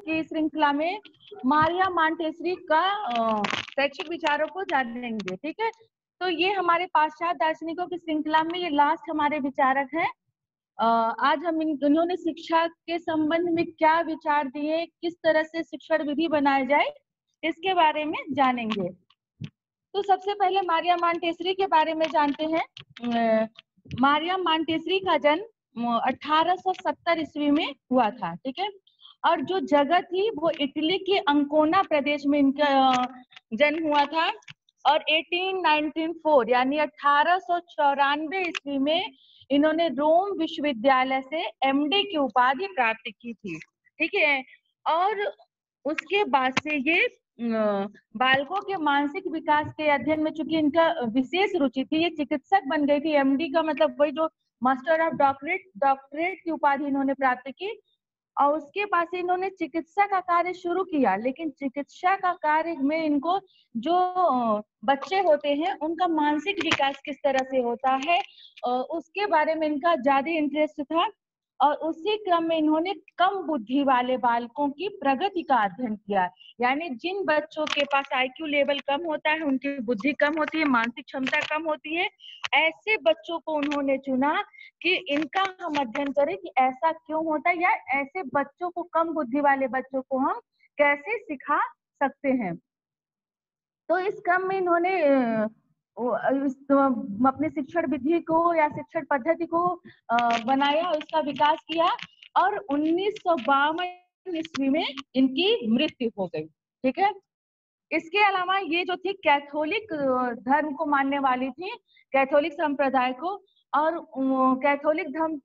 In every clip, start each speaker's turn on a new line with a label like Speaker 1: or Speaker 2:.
Speaker 1: की श्रृंखला में मारिया मॉन्टेसरी का शैक्षिक विचारों को जानेंगे। ठीक है, तो ये हमारे पाश्चात्य दार्शनिकों की श्रृंखला में ये लास्ट हमारे विचारक हैं। आज हम इन्होंने शिक्षा के संबंध में क्या विचार दिए, किस तरह से शिक्षण विधि बनाई जाए, इसके बारे में जानेंगे। तो सबसे पहले मारिया मॉन्टेसरी के बारे में जानते हैं। मारिया मॉन्टेसरी का जन्म 1870 ईस्वी में हुआ था। ठीक है, और जो जगह थी वो इटली के अंकोना प्रदेश में इनका जन्म हुआ था। और 1894 यानी 1894 ईस्वी में इन्होंने रोम विश्वविद्यालय से एमडी की उपाधि प्राप्त की थी। ठीक है, और उसके बाद से ये बालकों के मानसिक विकास के अध्ययन में चूंकि इनका विशेष रुचि थी, ये चिकित्सक बन गई थी। एमडी का मतलब वही जो मास्टर ऑफ डॉक्टरेट की उपाधि इन्होंने प्राप्त की। और उसके बाद से इन्होंने चिकित्सा का कार्य शुरू किया, लेकिन चिकित्सा का कार्य में इनको जो बच्चे होते हैं उनका मानसिक विकास किस तरह से होता है उसके बारे में इनका ज्यादा इंटरेस्ट था। और उसी क्रम में इन्होंने कम बुद्धि वाले बालकों की प्रगति का अध्ययन किया। यानी जिन बच्चों के पास आईक्यू लेवल कम होता है, उनकी बुद्धि कम होती है, मानसिक क्षमता कम होती है, ऐसे बच्चों को उन्होंने चुना कि इनका हम अध्ययन करें कि ऐसा क्यों होता है, या ऐसे बच्चों को, कम बुद्धि वाले बच्चों को हम कैसे सिखा सकते हैं। तो इस क्रम में इन्होंने अपनी शिक्षण विधि को या शिक्षण पद्धति को बनाया, उसका विकास किया। और 1952 ईस्वी में इनकी मृत्यु हो गई। ठीक है, इसके अलावा ये जो थी कैथोलिक धर्म को मानने वाली थी, कैथोलिक संप्रदाय को। और कैथोलिक धर्म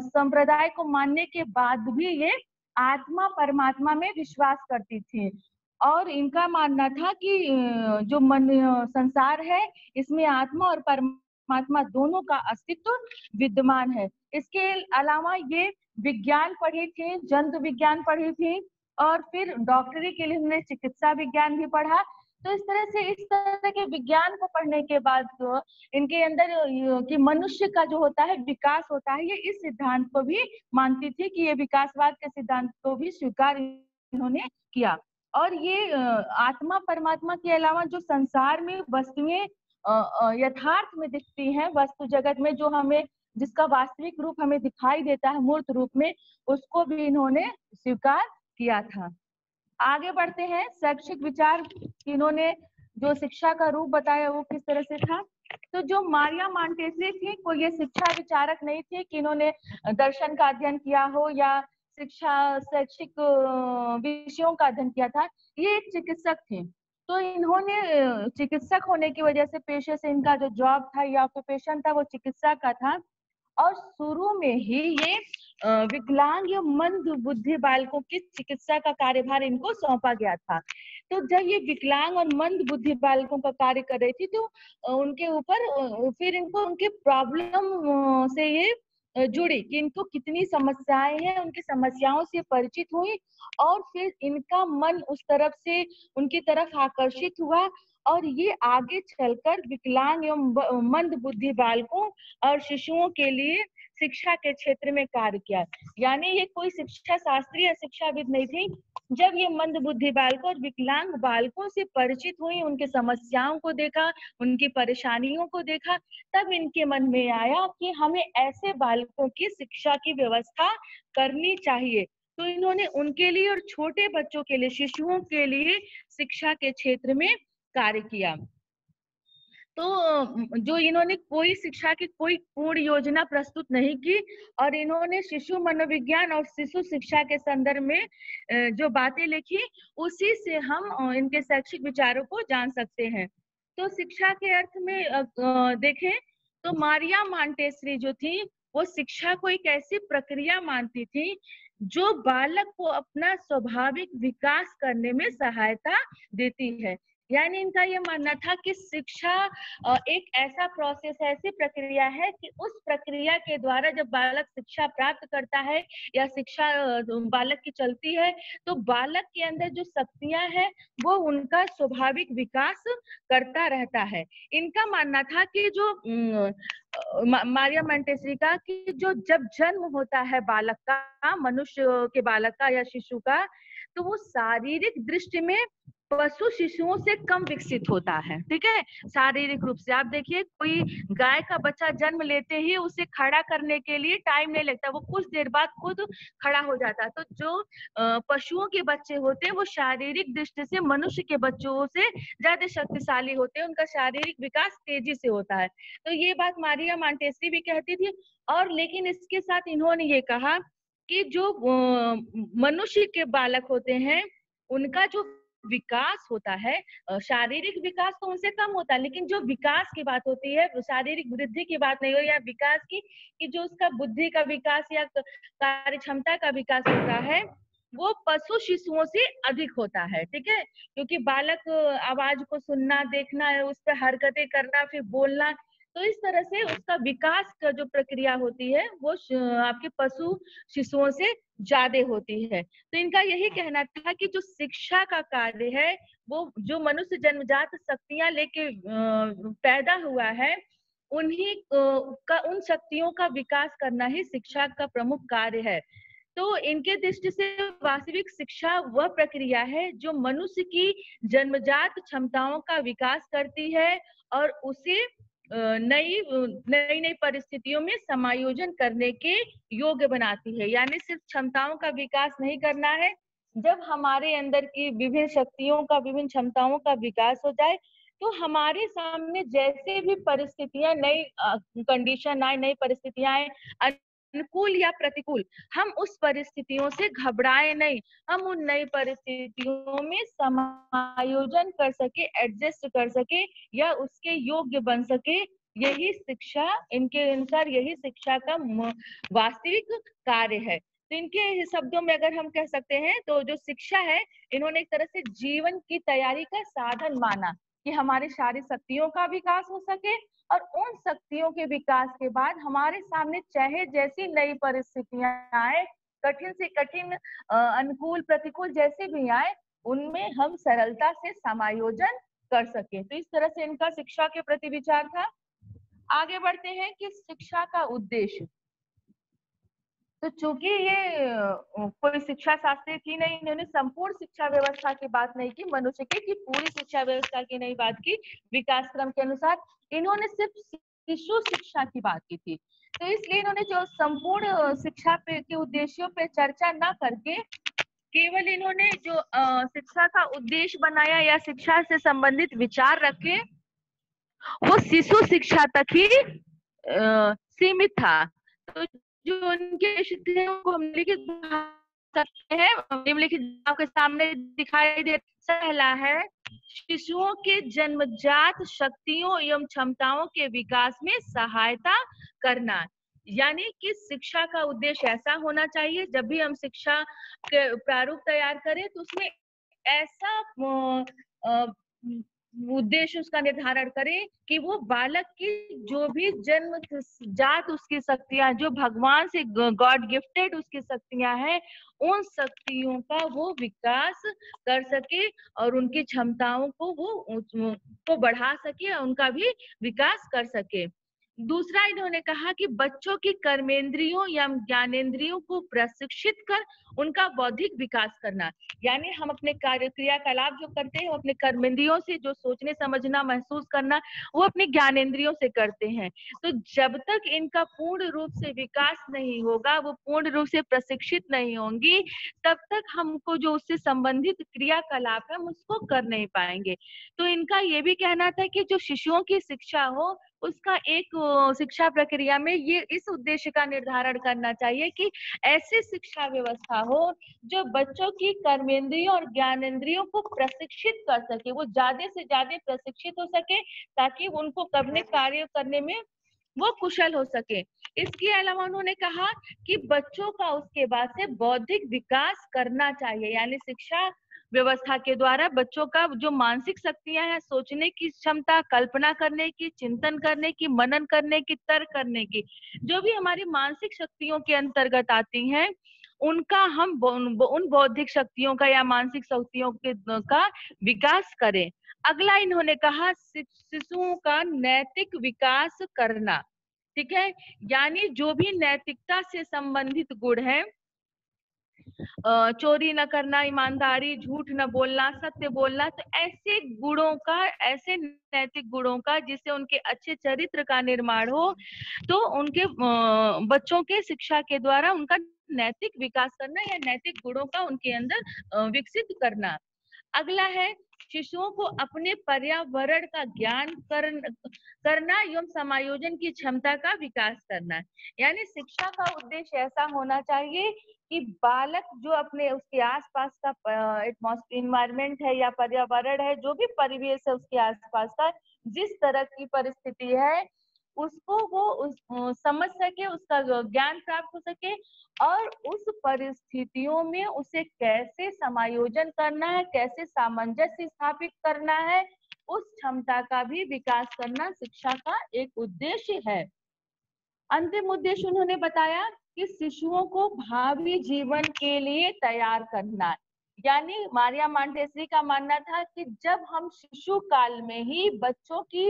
Speaker 1: संप्रदाय को मानने के बाद भी ये आत्मा परमात्मा में विश्वास करती थी। और इनका मानना था कि जो मन संसार है इसमें आत्मा और परमात्मा दोनों का अस्तित्व विद्यमान है। इसके अलावा ये विज्ञान पढ़ी थी, जंतु विज्ञान पढ़ी थी, और फिर डॉक्टरी के लिए उन्होंने चिकित्सा विज्ञान भी पढ़ा। तो इस तरह के विज्ञान को पढ़ने के बाद तो इनके अंदर कि मनुष्य का जो होता है विकास होता है, ये इस सिद्धांत को भी मानती थी कि ये विकासवाद के सिद्धांत को भी स्वीकार इन्होंने किया। और ये आत्मा परमात्मा के अलावा जो संसार में वस्तुएं यथार्थ में दिखती हैं, वस्तु जगत में जो हमें, जिसका वास्तविक रूप हमें दिखाई देता है मूर्त रूप में, उसको भी इन्होंने स्वीकार किया था। आगे बढ़ते हैं। शैक्षिक विचार, इन्होंने जो शिक्षा का रूप बताया वो किस तरह से था। तो जो मारिया मॉन्टेसरी थी, कोई ये शिक्षा विचारक नहीं थी कि इन्होंने दर्शन का अध्ययन किया हो या शैक्षिक विषयों का अध्ययन किया था। ये एक चिकित्सक थे। तो इन्होंने चिकित्सक होने की वजह से, पेशे से इनका जो जॉब था या ऑक्यूपेशन था वो चिकित्सा का था। और शुरू में ही ये विकलांग या मंद बुद्धि बालकों की चिकित्सा का कार्यभार इनको सौंपा गया था। तो जब ये विकलांग और मंद बुद्धि बालकों का कार्य कर रही थी, तो उनके ऊपर फिर इनको उनके प्रॉब्लम से ये जुड़ी कि इनको कितनी समस्याएं हैं, उनकी समस्याओं से परिचित हुई। और फिर इनका मन उस तरफ से, उनकी तरफ आकर्षित हुआ। और ये आगे चलकर विकलांग एवं मंद बुद्धि बालकों और शिशुओं के लिए शिक्षा के क्षेत्र में कार्य किया। यानी ये कोई शिक्षा शास्त्री या शिक्षाविद नहीं थी। जब ये मंद बुद्धि बालकों और विकलांग बालकों से परिचित हुई, उनके समस्याओं को देखा, उनकी परेशानियों को देखा, तब इनके मन में आया कि हमें ऐसे बालकों की शिक्षा की व्यवस्था करनी चाहिए। तो इन्होंने उनके लिए और छोटे बच्चों के लिए, शिशुओं के लिए शिक्षा के क्षेत्र में कार्य किया। तो जो इन्होंने कोई शिक्षा की कोई पूर्ण योजना प्रस्तुत नहीं की, और इन्होंने शिशु मनोविज्ञान और शिशु शिक्षा के संदर्भ में जो बातें लिखी, उसी से हम इनके शैक्षिक विचारों को जान सकते हैं। तो शिक्षा के अर्थ में देखें तो मारिया मॉन्टेसरी जो थी, वो शिक्षा को एक ऐसी प्रक्रिया मानती थी जो बालक को अपना स्वाभाविक विकास करने में सहायता देती है। यानी इनका ये मानना था कि शिक्षा एक ऐसा प्रोसेस है, ऐसी प्रक्रिया है कि उस प्रक्रिया के द्वारा जब बालक शिक्षा प्राप्त करता है या शिक्षा बालक की चलती है, तो बालक के अंदर जो शक्तियां हैं वो उनका स्वाभाविक विकास करता रहता है। इनका मानना था कि जो मारिया मॉन्टेसरी का, कि जो जब जन्म होता है बालक का, मनुष्य के बालक का या शिशु का, तो वो शारीरिक दृष्टि में पशु शिशुओं से कम विकसित होता है। ठीक है, शारीरिक रूप से आप देखिए, कोई गाय का बच्चा जन्म लेते ही उसे खड़ा करने के लिए टाइम नहीं लगता, वो कुछ देर बाद खुद खड़ा हो जाता है। तो जो पशुओं के बच्चे होते हैं वो शारीरिक दृष्टि से मनुष्य के बच्चों से ज्यादा शक्तिशाली होते हैं, उनका शारीरिक विकास तेजी से होता है। तो ये बात मारिया मॉन्टेसरी भी कहती थी। और लेकिन इसके साथ इन्होंने ये कहा कि जो मनुष्य के बालक होते हैं उनका जो विकास होता है, शारीरिक विकास तो उनसे कम होता है, लेकिन जो विकास की बात होती है, शारीरिक वृद्धि की बात नहीं हो या विकास की, कि जो उसका बुद्धि का विकास या कार्य क्षमता का विकास होता है, वो पशु शिशुओं से अधिक होता है। ठीक है, क्योंकि बालक आवाज को सुनना, देखना, उस पर हरकतें करना, फिर बोलना, तो इस तरह से उसका विकास का जो प्रक्रिया होती है वो आपके पशु शिशुओं से ज्यादा होती है। तो इनका यही कहना था कि जो शिक्षा का कार्य है वो जो मनुष्य जन्मजात शक्तियां लेके पैदा हुआ है, उन्हीं का उन शक्तियों का विकास करना ही शिक्षा का प्रमुख कार्य है। तो इनके दृष्टि से वास्तविक शिक्षा वह प्रक्रिया है जो मनुष्य की जन्मजात क्षमताओं का विकास करती है और उसे नई नई नई परिस्थितियों में समायोजन करने के योग्य बनाती है। यानी सिर्फ क्षमताओं का विकास नहीं करना है, जब हमारे अंदर की विभिन्न शक्तियों का, विभिन्न क्षमताओं का विकास हो जाए, तो हमारे सामने जैसे भी परिस्थितियां, नई कंडीशन आए, नई परिस्थितियां आए, अनुकूल या प्रतिकूल, हम उस परिस्थितियों से घबराए नहीं, हम उन नई परिस्थितियों में समायोजन कर सके, एडजस्ट कर सके या उसके योग्य बन सके। यही शिक्षा, इनके अनुसार यही शिक्षा का वास्तविक कार्य है। तो इनके शब्दों में अगर हम कह सकते हैं तो जो शिक्षा है, इन्होंने एक तरह से जीवन की तैयारी का साधन माना कि हमारी सारी शक्तियों का विकास हो सके, और उन शक्तियों के विकास के बाद हमारे सामने चाहे जैसी नई परिस्थितियां आए, कठिन से कठिन, अनुकूल प्रतिकूल जैसे भी आए, उनमें हम सरलता से समायोजन कर सके। तो इस तरह से इनका शिक्षा के प्रति विचार था। आगे बढ़ते हैं कि शिक्षा का उद्देश्य। तो चूंकि ये कोई शिक्षा शास्त्री थी नहीं, इन्होंने संपूर्ण शिक्षा व्यवस्था की बात नहीं की, मनुष्य की पूरी शिक्षा व्यवस्था की नहीं बात की विकास क्रम के अनुसार, इन्होंने सिर्फ शिशु शिक्षा की बात की थी। तो इसलिए इन्होंने जो संपूर्ण शिक्षा के उद्देश्यों पे चर्चा ना करके केवल इन्होंने जो शिक्षा का उद्देश्य बनाया या शिक्षा से संबंधित विचार रखे, वो शिशु शिक्षा तक ही सीमित था। तो जो उनके थे वो हम लिखित सकते हैं, निम्नलिखित आपके सामने दिखाई दे। पहला है शिशुओं के जन्मजात शक्तियों एवं क्षमताओं के विकास में सहायता करना। यानी कि शिक्षा का उद्देश्य ऐसा होना चाहिए, जब भी हम शिक्षा के प्रारूप तैयार करें तो उसमें ऐसा उद्देश्य उसका निर्धारण करें कि वो बालक की जो भी जन्म जात उसकी शक्तियां, जो भगवान से गॉड गिफ्टेड उसकी शक्तियां हैं, उन शक्तियों का वो विकास कर सके और उनकी क्षमताओं को वो बढ़ा सके, उनका भी विकास कर सके। दूसरा इन्होंने कहा कि बच्चों की कर्मेंद्रियों या ज्ञानेंद्रियों को प्रशिक्षित कर उनका बौद्धिक विकास करना। यानी हम अपने कार्य क्रियाकलाप जो करते हैं, वो अपने कर्मेंद्रियों से, जो सोचने समझना महसूस करना, वो अपने ज्ञानेंद्रियों से करते हैं। तो जब तक इनका पूर्ण रूप से विकास नहीं होगा, वो पूर्ण रूप से प्रशिक्षित नहीं होंगी, तब तक हमको जो उससे संबंधित क्रियाकलाप है हम उसको कर नहीं पाएंगे। तो इनका ये भी कहना था कि जो शिशुओं की शिक्षा हो, उसका एक शिक्षा प्रक्रिया में ये इस उद्देश्य का निर्धारण करना चाहिए कि ऐसी शिक्षा व्यवस्था हो जो बच्चों की कर्मेंद्रियों और ज्ञानेंद्रियों को प्रशिक्षित कर सके, वो ज्यादा से ज्यादा प्रशिक्षित हो सके, ताकि उनको करने कार्य करने में वो कुशल हो सके। इसके अलावा उन्होंने कहा कि बच्चों का उसके बाद से बौद्धिक विकास करना चाहिए। यानी शिक्षा व्यवस्था के द्वारा बच्चों का जो मानसिक शक्तियां हैं, सोचने की क्षमता, कल्पना करने की, चिंतन करने की, मनन करने की, तर्क करने की, जो भी हमारी मानसिक शक्तियों के अंतर्गत आती हैं, उनका हम उन बौद्धिक शक्तियों का या मानसिक शक्तियों के का विकास करें। अगला इन्होंने कहा शिशुओं का नैतिक विकास करना। ठीक है, यानी जो भी नैतिकता से संबंधित गुण है, चोरी न करना, ईमानदारी, झूठ न बोलना, सत्य बोलना। तो ऐसे गुणों का, ऐसे नैतिक गुणों का जिससे उनके अच्छे चरित्र का निर्माण हो, तो उनके बच्चों के शिक्षा के द्वारा उनका नैतिक विकास करना या नैतिक गुणों का उनके अंदर विकसित करना। अगला है शिशुओं को अपने पर्यावरण का ज्ञान करना एवं समायोजन की क्षमता का विकास करना। यानी शिक्षा का उद्देश्य ऐसा होना चाहिए कि बालक जो अपने उसके आसपास का इन्वायरमेंट है या पर्यावरण है, जो भी परिवेश है उसके आसपास का, जिस तरह की परिस्थिति है उसको वो समझ सके, उसका ज्ञान प्राप्त हो सके और उस परिस्थितियों में उसे कैसे समायोजन करना है, कैसे सामंजस्य स्थापित करना है, उस क्षमता का भी विकास करना शिक्षा का एक उद्देश्य है। अंतिम उद्देश्य उन्होंने बताया कि शिशुओं को भावी जीवन के लिए तैयार करना। यानी मारिया मॉन्टेसरी का मानना था कि जब हम शिशु काल में ही बच्चों की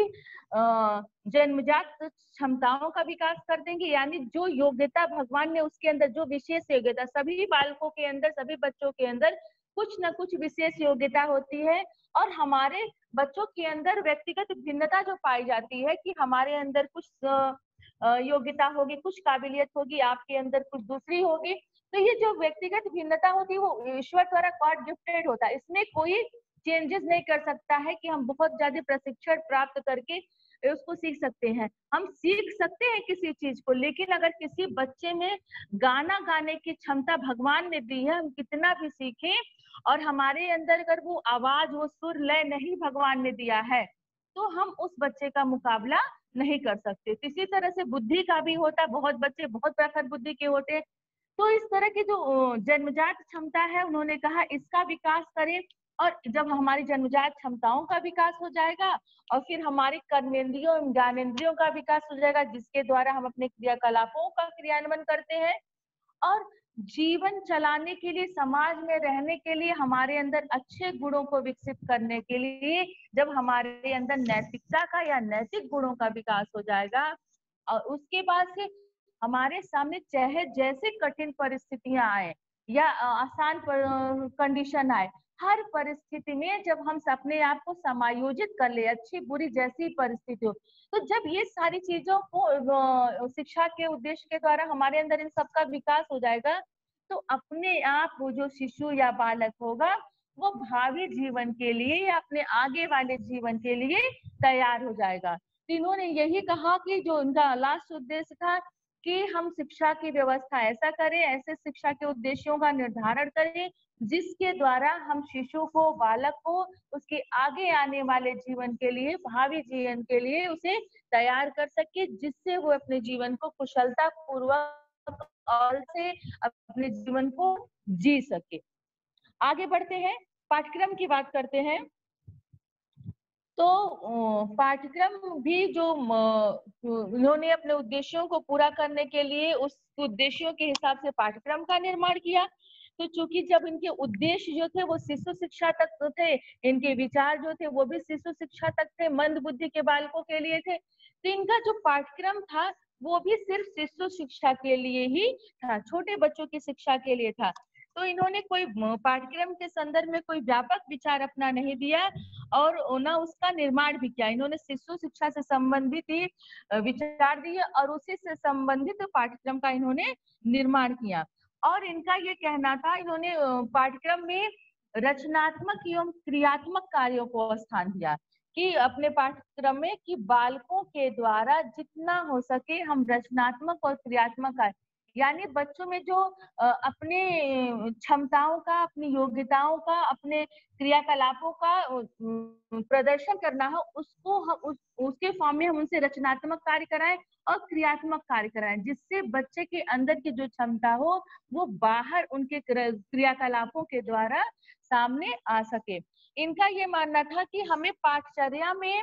Speaker 1: जन्मजात क्षमताओं का विकास कर देंगे, यानी जो योग्यता भगवान ने उसके अंदर, जो विशेष योग्यता सभी बालकों के अंदर, सभी बच्चों के अंदर कुछ न कुछ विशेष योग्यता होती है, और हमारे बच्चों के अंदर व्यक्तिगत भिन्नता जो पाई जाती है कि हमारे अंदर कुछ योग्यता होगी, कुछ काबिलियत होगी, आपके अंदर कुछ दूसरी होगी। तो ये जो व्यक्तिगत भिन्नता होती है वो ईश्वर द्वारा गॉड गिफ्टेड होता है, इसमें कोई चेंजेस नहीं कर सकता है कि हम बहुत ज्यादा प्रशिक्षण प्राप्त करके उसको सीख सकते हैं। हम सीख सकते हैं किसी चीज को, लेकिन अगर किसी बच्चे में गाना गाने की क्षमता भगवान ने दी है, हम कितना भी सीखें और हमारे अंदर अगर वो आवाज, वो सुर लय नहीं भगवान ने दिया है, तो हम उस बच्चे का मुकाबला नहीं कर सकते। इसी तरह से बुद्धि का भी होता है, बहुत बच्चे बहुत प्रखर बुद्धि के होते हैं। तो इस तरह की जो जन्मजात क्षमता है, उन्होंने कहा इसका विकास करें, और जब हमारी जन्मजात क्षमताओं का विकास हो जाएगा और फिर हमारे कर्मेंद्रियों, ज्ञानेंद्रियों का विकास हो जाएगा, जिसके द्वारा हम अपने क्रियाकलापों का क्रियान्वयन करते हैं, और जीवन चलाने के लिए, समाज में रहने के लिए, हमारे अंदर अच्छे गुणों को विकसित करने के लिए जब हमारे अंदर नैतिकता का या नैतिक गुणों का विकास हो जाएगा, और उसके बाद से हमारे सामने चाहे जैसे कठिन परिस्थितियां आए या आसान कंडीशन आए, हर परिस्थिति में जब हम अपने आप को समायोजित कर ले, अच्छी बुरी जैसी परिस्थिति हो, तो जब ये सारी चीजों को शिक्षा के उद्देश्य के द्वारा हमारे अंदर इन सबका विकास हो जाएगा, तो अपने आप वो जो शिशु या बालक होगा वो भावी जीवन के लिए या अपने आगे वाले जीवन के लिए तैयार हो जाएगा। तो इन्होंने यही कहा कि जो उनका लास्ट उद्देश्य था कि हम शिक्षा की व्यवस्था ऐसा करें, ऐसे शिक्षा के उद्देश्यों का निर्धारण करें जिसके द्वारा हम शिशु को, बालक को उसके आगे आने वाले जीवन के लिए, भावी जीवन के लिए उसे तैयार कर सके, जिससे वो अपने जीवन को कुशलता पूर्वक और से अपने जीवन को जी सके। आगे बढ़ते हैं, पाठ्यक्रम की बात करते हैं। तो पाठ्यक्रम भी जो उन्होंने अपने उद्देश्यों को पूरा करने के लिए उस उद्देश्यों के हिसाब से पाठ्यक्रम का निर्माण किया। तो चूंकि जब इनके उद्देश्य जो थे वो शिशु शिक्षा तक तो थे, इनके विचार जो थे वो भी शिशु शिक्षा तक थे, मंद बुद्धि के बालकों के लिए थे, तो इनका जो पाठ्यक्रम था वो भी सिर्फ शिशु शिक्षा के लिए ही था, छोटे बच्चों की शिक्षा के लिए था। तो इन्होंने कोई पाठ्यक्रम के संदर्भ में कोई व्यापक विचार अपना नहीं दिया और न उसका निर्माण भी किया। इन्होंने शिशु शिक्षा से संबंधित ही विचार दिए और उसी से संबंधित पाठ्यक्रम का इन्होंने निर्माण किया। और इनका ये कहना था, इन्होंने पाठ्यक्रम में रचनात्मक एवं क्रियात्मक कार्यों को स्थान दिया कि अपने पाठ्यक्रम में कि बालकों के द्वारा जितना हो सके हम रचनात्मक और क्रियात्मक कार्य, यानी बच्चों में जो अपने क्षमताओं का, अपनी योग्यताओं का, अपने क्रियाकलापों का प्रदर्शन करना है, उसको हम उसके फॉर्म में हम उनसे रचनात्मक कार्य कराएं और क्रियात्मक कार्य कराएं, जिससे बच्चे के अंदर की जो क्षमता हो वो बाहर उनके क्रियाकलापों के द्वारा सामने आ सके। इनका ये मानना था कि हमें पाठचर्या में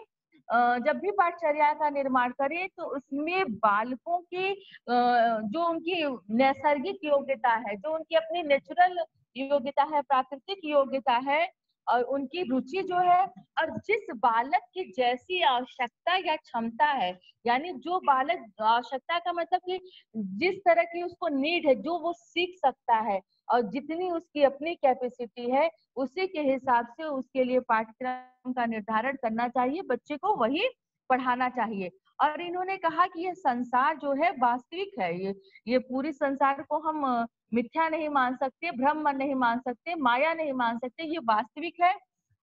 Speaker 1: जब भी पाठचर्या का निर्माण करें तो उसमें बालकों की जो उनकी नैसर्गिक योग्यता है, जो उनकी अपनी नेचुरल योग्यता है, प्राकृतिक योग्यता है, और उनकी रुचि जो है, और जिस बालक की जैसी आवश्यकता या क्षमता है, यानी जो बालक, आवश्यकता का मतलब कि जिस तरह की उसको नीड है, जो वो सीख सकता है और जितनी उसकी अपनी कैपेसिटी है, उसी के हिसाब से उसके लिए पाठ्यक्रम का निर्धारण करना चाहिए, बच्चे को वही पढ़ाना चाहिए। और इन्होंने कहा कि यह संसार जो है वास्तविक है, ये पूरी संसार को हम मिथ्या नहीं मान सकते, भ्रम नहीं मान सकते, माया नहीं मान सकते, ये वास्तविक है।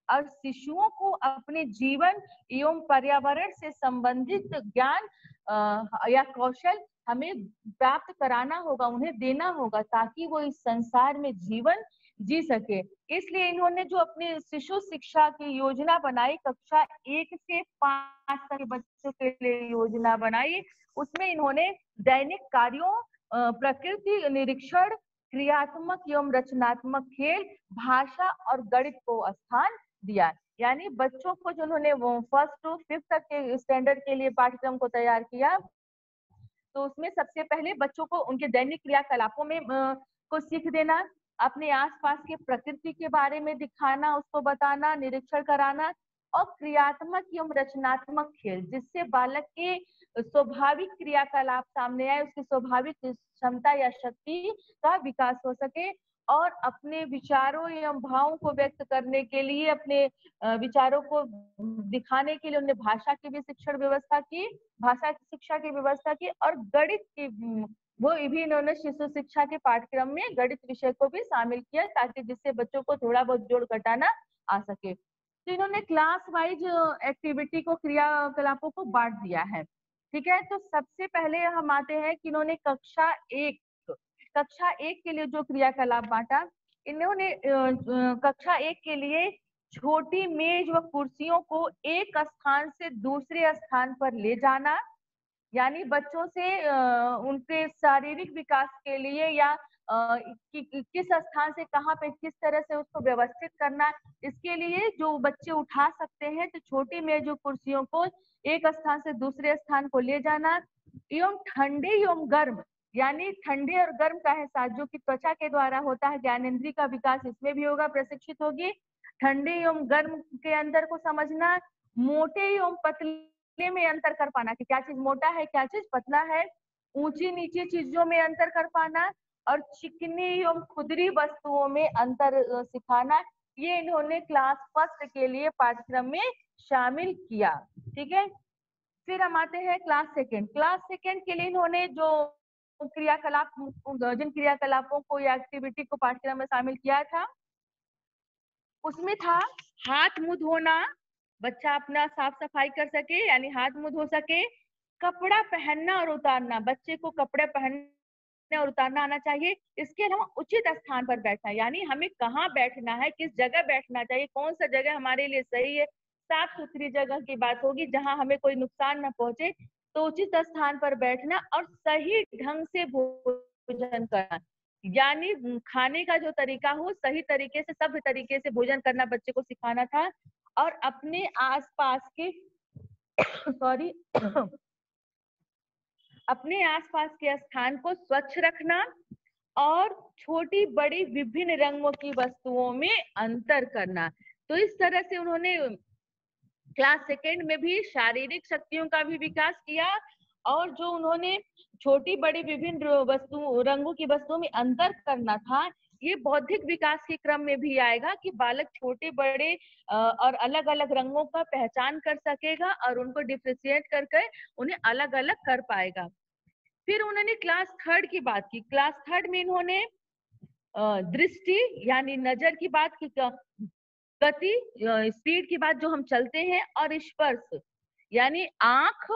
Speaker 1: और शिशुओं को अपने जीवन एवं पर्यावरण से संबंधित ज्ञान या कौशल हमें प्राप्त कराना होगा, उन्हें देना होगा, ताकि वो इस संसार में जीवन जी सके। इसलिए इन्होंने जो अपने शिशु शिक्षा की योजना बनाई, कक्षा 1 से 5 तक के बच्चों के लिए योजना बनाई, उसमें इन्होंने दैनिक कार्यों, प्रकृति निरीक्षण, क्रियात्मक एवं रचनात्मक खेल, भाषा और गणित को स्थान दिया। यानी बच्चों को जो उन्होंने वो 1st to 5th तक के स्टैंडर्ड के लिए पाठ्यक्रम को तैयार किया, तो उसमें सबसे पहले बच्चों को उनके दैनिक क्रियाकलापों में को सीख देना, अपने आसपास के प्रकृति के बारे में दिखाना, उसको बताना, निरीक्षण कराना, और क्रियात्मक एवं रचनात्मक खेल, जिससे बालक के स्वाभाविक क्रियाकलाप सामने आए, उसकी स्वाभाविक क्षमता या शक्ति का विकास हो सके, और अपने विचारों एवं भावों को व्यक्त करने के लिए, अपने विचारों को दिखाने के लिए उन्होंने भाषा की भी शिक्षण व्यवस्था की, भाषा की शिक्षा की व्यवस्था की, और गणित की वो भी इन्होंने शिशु शिक्षा के पाठ्यक्रम में गणित विषय को भी शामिल किया, ताकि जिससे बच्चों को थोड़ा बहुत जोड़ घटाना आ सके। तो इन्होंने क्लास वाइज एक्टिविटी को, क्रियाकलापों को बांट दिया है। ठीक है, तो सबसे पहले हम आते हैं कि इन्होंने कक्षा 1 के लिए जो क्रियाकलाप बांटा, इन्होंने कक्षा 1 के लिए छोटी मेज व कुर्सियों को एक स्थान से दूसरे स्थान पर ले जाना, यानी बच्चों से उनके शारीरिक विकास के लिए, या किस स्थान से कहाँ पे किस तरह से उसको व्यवस्थित करना, इसके लिए जो बच्चे उठा सकते हैं, तो छोटी मेज व कुर्सियों को एक स्थान से दूसरे स्थान को ले जाना, एवं ठंडे एवं गर्म, यानी ठंडे और गर्म का एहसास जो कि त्वचा के द्वारा होता है, ज्ञानेंद्रिय का विकास इसमें भी होगा, प्रशिक्षित होगी। ठंडे एवं गर्म के अंतर को समझना, मोटे एवं पतले में अंतर कर पाना कि क्या चीज मोटा है, क्या चीज पतला है, ऊंची नीची चीजों में अंतर कर पाना, और चिकनी एवं खुदरी वस्तुओं में अंतर सिखाना, ये इन्होंने क्लास 1 के लिए पाठ्यक्रम में शामिल किया। ठीक है, फिर हम आते हैं क्लास 2 के लिए इन्होंने जो क्रियाकलाप, जिन क्रियाकलापों को या एक्टिविटी को पाठ्यक्रम में शामिल किया था, उसमें था हाथ मुंह धोना, बच्चा अपना साफ सफाई कर सके, यानी हाथ मुंह धो सके, कपड़ा पहनना और उतारना, बच्चे को कपड़े पहनने और उतारना आना चाहिए। इसके अलावा उचित स्थान पर बैठना, यानी हमें कहाँ बैठना है, किस जगह बैठना चाहिए, कौन सा जगह हमारे लिए सही है, साफ सुथरी जगह की बात होगी जहाँ हमें कोई नुकसान न पहुंचे, तो उचित स्थान पर बैठना, और सही ढंग से भोजन करना, यानी खाने का जो तरीका हो, सही तरीके से, सभ्य तरीके से भोजन करना बच्चे को सिखाना था। और अपने आसपास के सॉरी अपने आसपास के स्थान को स्वच्छ रखना, और छोटी बड़ी विभिन्न रंगों की वस्तुओं में अंतर करना। तो इस तरह से उन्होंने क्लास 2 में भी शारीरिक शक्तियों का भी विकास किया, और जो उन्होंने छोटी बड़ी विभिन्न रंगों की वस्तुओं में अंतर करना था, ये बौद्धिक विकास के क्रम में भी आएगा कि बालक छोटे बड़े और अलग अलग रंगों का पहचान कर सकेगा, और उनको डिफ्रेंशिएट करके उन्हें अलग अलग कर पाएगा। फिर उन्होंने क्लास 3 की बात की। क्लास 3 में इन्होंने दृष्टि यानी नजर की बात की, गति स्पीड की बात, जो हम चलते हैं, और स्पर्श यानी आंख,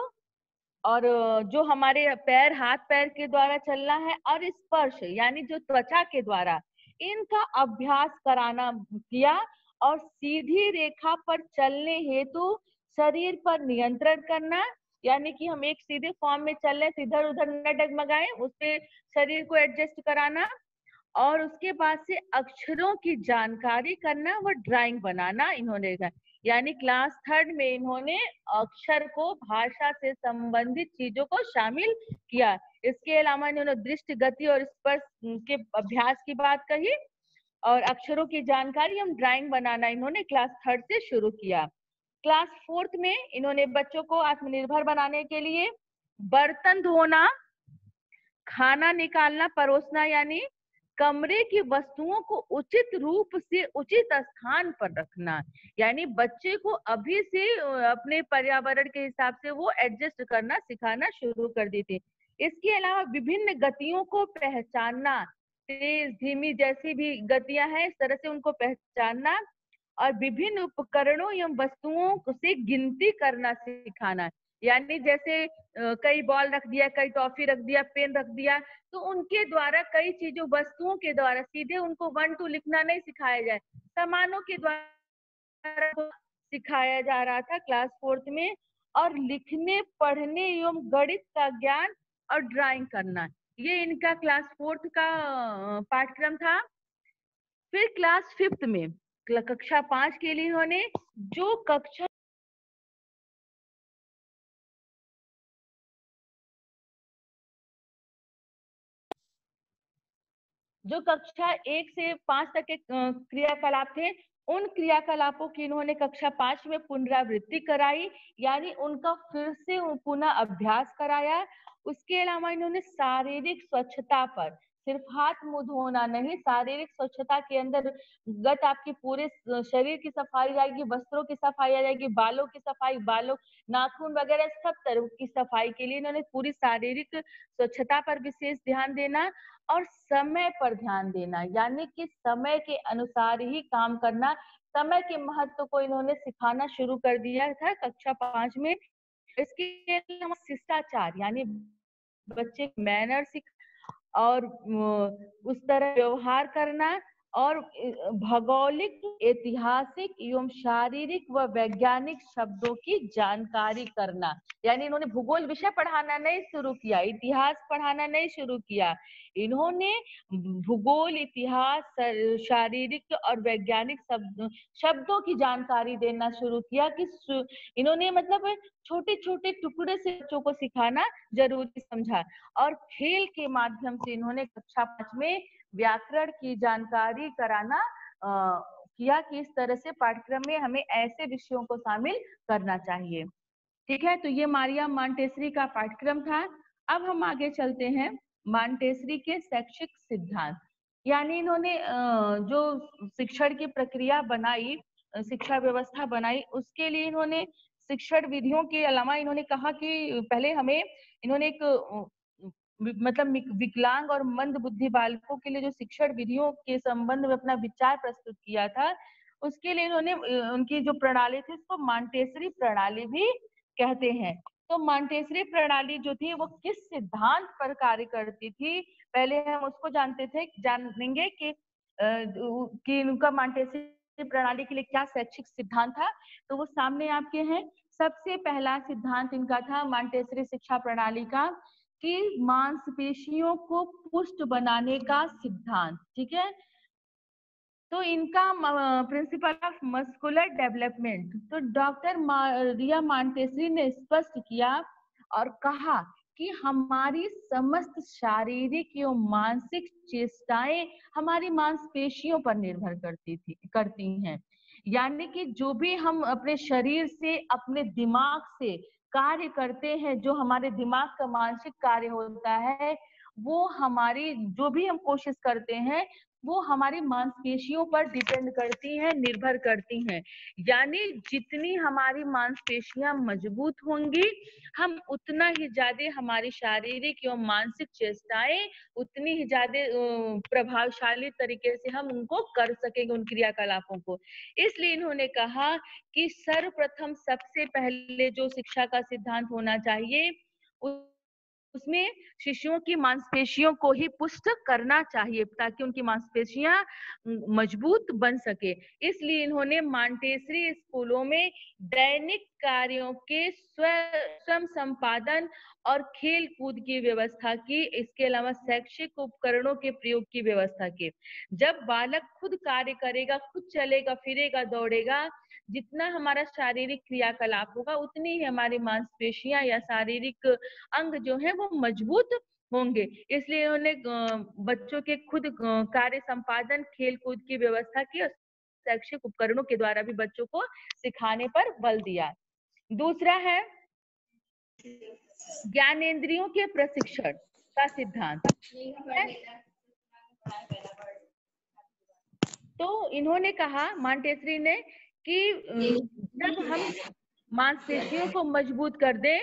Speaker 1: और जो हमारे पैर, हाथ पैर के द्वारा चलना है, और स्पर्श यानी जो त्वचा के द्वारा, इनका अभ्यास कराना किया, और सीधी रेखा पर चलने हेतु शरीर पर नियंत्रण करना, यानी कि हम एक सीधे फॉर्म में चल रहे, इधर उधर न डगमगाएं, उस पे शरीर को एडजस्ट कराना, और उसके बाद से अक्षरों की जानकारी करना, व ड्राइंग बनाना इन्होंने कहा। यानी क्लास 3 में इन्होंने अक्षर को, भाषा से संबंधित चीजों को शामिल किया। इसके अलावा इन्होंने दृष्टि, गति और स्पर्श के अभ्यास की बात कही, और अक्षरों की जानकारी एवं ड्राइंग बनाना इन्होंने क्लास 3rd से शुरू किया। क्लास 4th में इन्होंने बच्चों को आत्मनिर्भर बनाने के लिए बर्तन धोना, खाना निकालना, परोसना, यानी कमरे की वस्तुओं को उचित रूप से उचित स्थान पर रखना, यानी बच्चे को अभी से अपने पर्यावरण के हिसाब से वो एडजस्ट करना सिखाना शुरू कर दी थी। इसके अलावा विभिन्न गतियों को पहचानना, तेज धीमी जैसी भी गतियां हैं इस तरह से उनको पहचानना, और विभिन्न उपकरणों एवं वस्तुओं से गिनती करना सिखाना, यानी जैसे कई बॉल रख दिया, कई टॉफी रख दिया, पेन रख दिया, तो उनके द्वारा कई चीजों वस्तुओं के द्वारा सीधे उनको 1 2 लिखना नहीं सिखाया जाए, सामानों के द्वारा सिखाया जा रहा था क्लास 4th में। और लिखने, पढ़ने एवं गणित का ज्ञान और ड्राइंग करना, ये इनका क्लास 4th का पाठ्यक्रम था। फिर क्लास 5th में कक्षा 5 के लिए इन्होंने जो कक्षा जो कक्षा 1 से 5 तक के क्रियाकलाप थे, उन क्रियाकलापों की इन्होंने कक्षा 5 में पुनरावृत्ति कराई, यानी उनका फिर से पुनः अभ्यास कराया। उसके अलावा इन्होंने शारीरिक स्वच्छता पर, सिर्फ हाथ मुंह धोना नहीं, शारीरिक स्वच्छता के अंदर गत आपकी पूरे शरीर की सफाई जाएगी, वस्त्रों की सफाई आ जाएगी, बालों की सफाई, बालों, नाखून वगैरह सब तरह की सफाई के लिए इन्होंने पूरी शारीरिक स्वच्छता पर विशेष ध्यान देना और समय पर ध्यान देना, यानी कि समय के अनुसार ही काम करना, समय के महत्व को इन्होंने सिखाना शुरू कर दिया था कक्षा 5 में। इसके अलावा शिष्टाचार, यानी बच्चे मैनर सीख और उस तरह व्यवहार करना, और भौगोलिक, ऐतिहासिक एवं शारीरिक व वैज्ञानिक शब्दों की जानकारी करना, यानी इन्होंने भूगोल विषय पढ़ाना नहीं शुरू किया, इतिहास पढ़ाना नहीं शुरू किया, इन्होंने भूगोल, इतिहास, शारीरिक और वैज्ञानिक शब्दों की जानकारी देना शुरू किया, कि इन्होंने मतलब छोटे छोटे टुकड़े से बच्चों को सिखाना जरूरी समझा। और खेल के माध्यम से इन्होंने कक्षा 5 में व्याकरण की जानकारी कराना किया, कि इस तरह से पाठ्यक्रम में हमें ऐसे विषयों को शामिल करना चाहिए। ठीक है, तो ये मारिया मॉन्टेसरी का पाठ्यक्रम था। अब हम आगे चलते हैं मॉन्टेसरी के शैक्षिक सिद्धांत, यानी इन्होंने जो शिक्षण की प्रक्रिया बनाई, शिक्षा व्यवस्था बनाई, उसके लिए इन्होंने शिक्षण विधियों के अलावा इन्होंने कहा कि पहले हमें, इन्होंने एक मतलब विकलांग और मंद बुद्धि बालकों के लिए जो शिक्षण विधियों के संबंध में अपना विचार प्रस्तुत किया था, उसके लिए इन्होंने उनकी जो प्रणाली थी उसको मॉन्टेसरी प्रणाली भी कहते हैं। तो मॉन्टेसरी प्रणाली जो थी वो किस सिद्धांत पर कार्य करती थी, पहले हम उसको जानेंगे कि उनका मॉन्टेसरी प्रणाली के लिए क्या शैक्षिक सिद्धांत था। तो वो सामने आपके हैं। सबसे पहला सिद्धांत इनका था मॉन्टेसरी शिक्षा प्रणाली का, कि मांसपेशियों को पुष्ट बनाने का सिद्धांत। ठीक है, तो इनका प्रिंसिपल ऑफ मस्कुलर डेवलपमेंट, तो डॉक्टर मारिया मॉन्टेसरी ने स्पष्ट किया और कहा कि हमारी समस्त शारीरिक एवं मानसिक चेष्टाएं हमारी मांसपेशियों पर निर्भर करती हैं, यानी कि जो भी हम अपने शरीर से, अपने दिमाग से कार्य करते हैं, जो हमारे दिमाग का मानसिक कार्य होता है, वो हमारी जो भी हम कोशिश करते हैं वो हमारी मांसपेशियों पर डिपेंड करती हैं, निर्भर करती हैं। यानी जितनी हमारी मांसपेशियां मजबूत होंगी, हम उतना ही ज्यादा हमारी शारीरिक एवं मानसिक चेष्टाएं उतनी ही ज्यादा प्रभावशाली तरीके से हम उनको कर सकेंगे, उन क्रियाकलापों को। इसलिए इन्होंने कहा कि सर्वप्रथम सबसे पहले जो शिक्षा का सिद्धांत होना चाहिए उसमें शिशुओं की मांसपेशियों को ही पुष्ट करना चाहिए, ताकि उनकी मांसपेशियां मजबूत बन सके। इसलिए इन्होंने मॉन्टेसरी स्कूलों में दैनिक कार्यों के स्वयं संपादन और खेल कूद की व्यवस्था की, इसके अलावा शैक्षिक उपकरणों के प्रयोग की व्यवस्था की। जब बालक खुद कार्य करेगा, खुद चलेगा, फिरेगा, दौड़ेगा, जितना हमारा शारीरिक क्रियाकलाप होगा, उतनी ही हमारी मांसपेशियां या शारीरिक अंग जो है वो मजबूत होंगे। इसलिए उन्होंने बच्चों के खुद कार्य संपादन, खेल कूद की व्यवस्था की और शैक्षिक उपकरणों के द्वारा भी बच्चों को सिखाने पर बल दिया। दूसरा है ज्ञानेंद्रियों के प्रशिक्षण का सिद्धांत है। तो इन्होंने कहा मॉन्टेसरी ने कि जब हम मांसपेशियों को मजबूत कर दें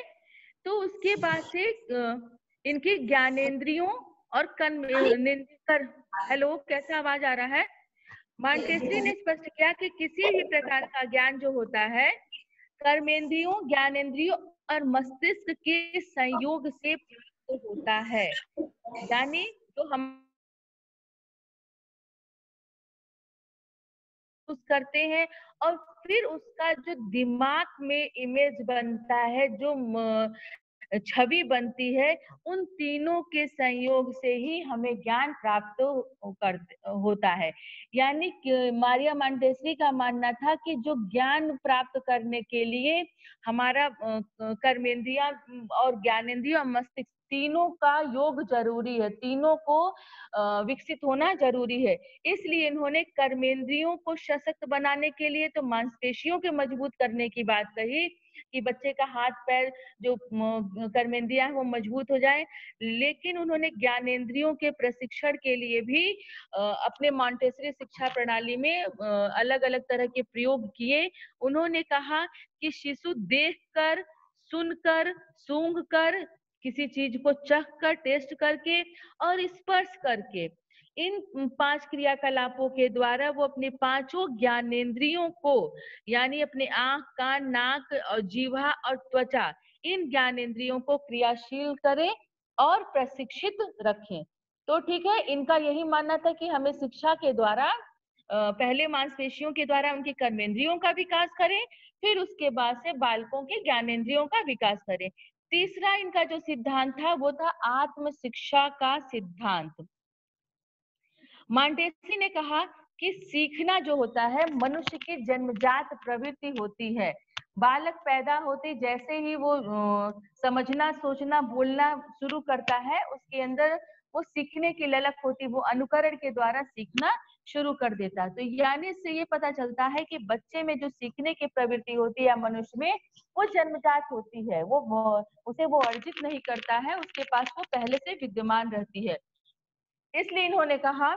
Speaker 1: तो उसके बाद से इनकी ज्ञानेंद्रियों और हेलो, कैसा आवाज आ रहा है? मॉन्टेसरी ने स्पष्ट किया कि किसी भी प्रकार का ज्ञान जो होता है कर्मेंद्रियों, ज्ञानेंद्रियों और मस्तिष्क के संयोग से प्राप्त होता है। यानी जो हम करते हैं और फिर उसका जो दिमाग में इमेज बनता है, जो छवि बनती है, उन तीनों के संयोग से ही हमें ज्ञान प्राप्त होता है। यानी कि मारिया मॉन्टेसरी का मानना था कि जो ज्ञान प्राप्त करने के लिए हमारा कर्मेंद्रियां और ज्ञानेंद्रिय और मस्तिष्क तीनों का योग जरूरी है, तीनों को विकसित होना जरूरी है। इसलिए इन्होंने कर्मेंद्रियों को सशक्त बनाने के लिए तो मांसपेशियों के मजबूत करने की बात कही कि बच्चे का हाथ पैर जो कर्मेंद्रियां हैं वो मजबूत हो जाए, लेकिन उन्होंने ज्ञानेंद्रियों के प्रशिक्षण के लिए भी अपने मॉन्टेसरी शिक्षा प्रणाली में अलग अलग तरह के प्रयोग किए। उन्होंने कहा कि शिशु देखकर, सुनकर, सूंघकर, किसी चीज को चख कर, टेस्ट करके और स्पर्श करके, इन 5 क्रियाकलापों के द्वारा वो अपने पांचों ज्ञानेंद्रियों को, यानी अपने आंख, कान, नाक और जीवा और त्वचा, इन ज्ञानेंद्रियों को क्रियाशील करें और प्रशिक्षित रखें। तो ठीक है, इनका यही मानना था कि हमें शिक्षा के द्वारा पहले मांसपेशियों के द्वारा उनके कर्मेंद्रियों का विकास करें, फिर उसके बाद से बालकों के ज्ञानेंद्रियों का विकास करें। तीसरा इनका जो सिद्धांत था वो था आत्म शिक्षा का सिद्धांत। मॉन्टेस्क्यू ने कहा कि सीखना जो होता है मनुष्य की जन्मजात प्रवृत्ति होती है। बालक पैदा होते जैसे ही वो समझना, सोचना, बोलना शुरू करता है, उसके अंदर वो सीखने की ललक होती, वो अनुकरण के द्वारा सीखना शुरू कर देता है। तो यानी इससे ये पता चलता है कि बच्चे में जो सीखने की प्रवृत्ति होती है या मनुष्य में, वो जन्मजात होती है, वो उसे वो अर्जित नहीं करता है, उसके पास वो पहले से विद्यमान रहती है। इसलिए इन्होंने कहा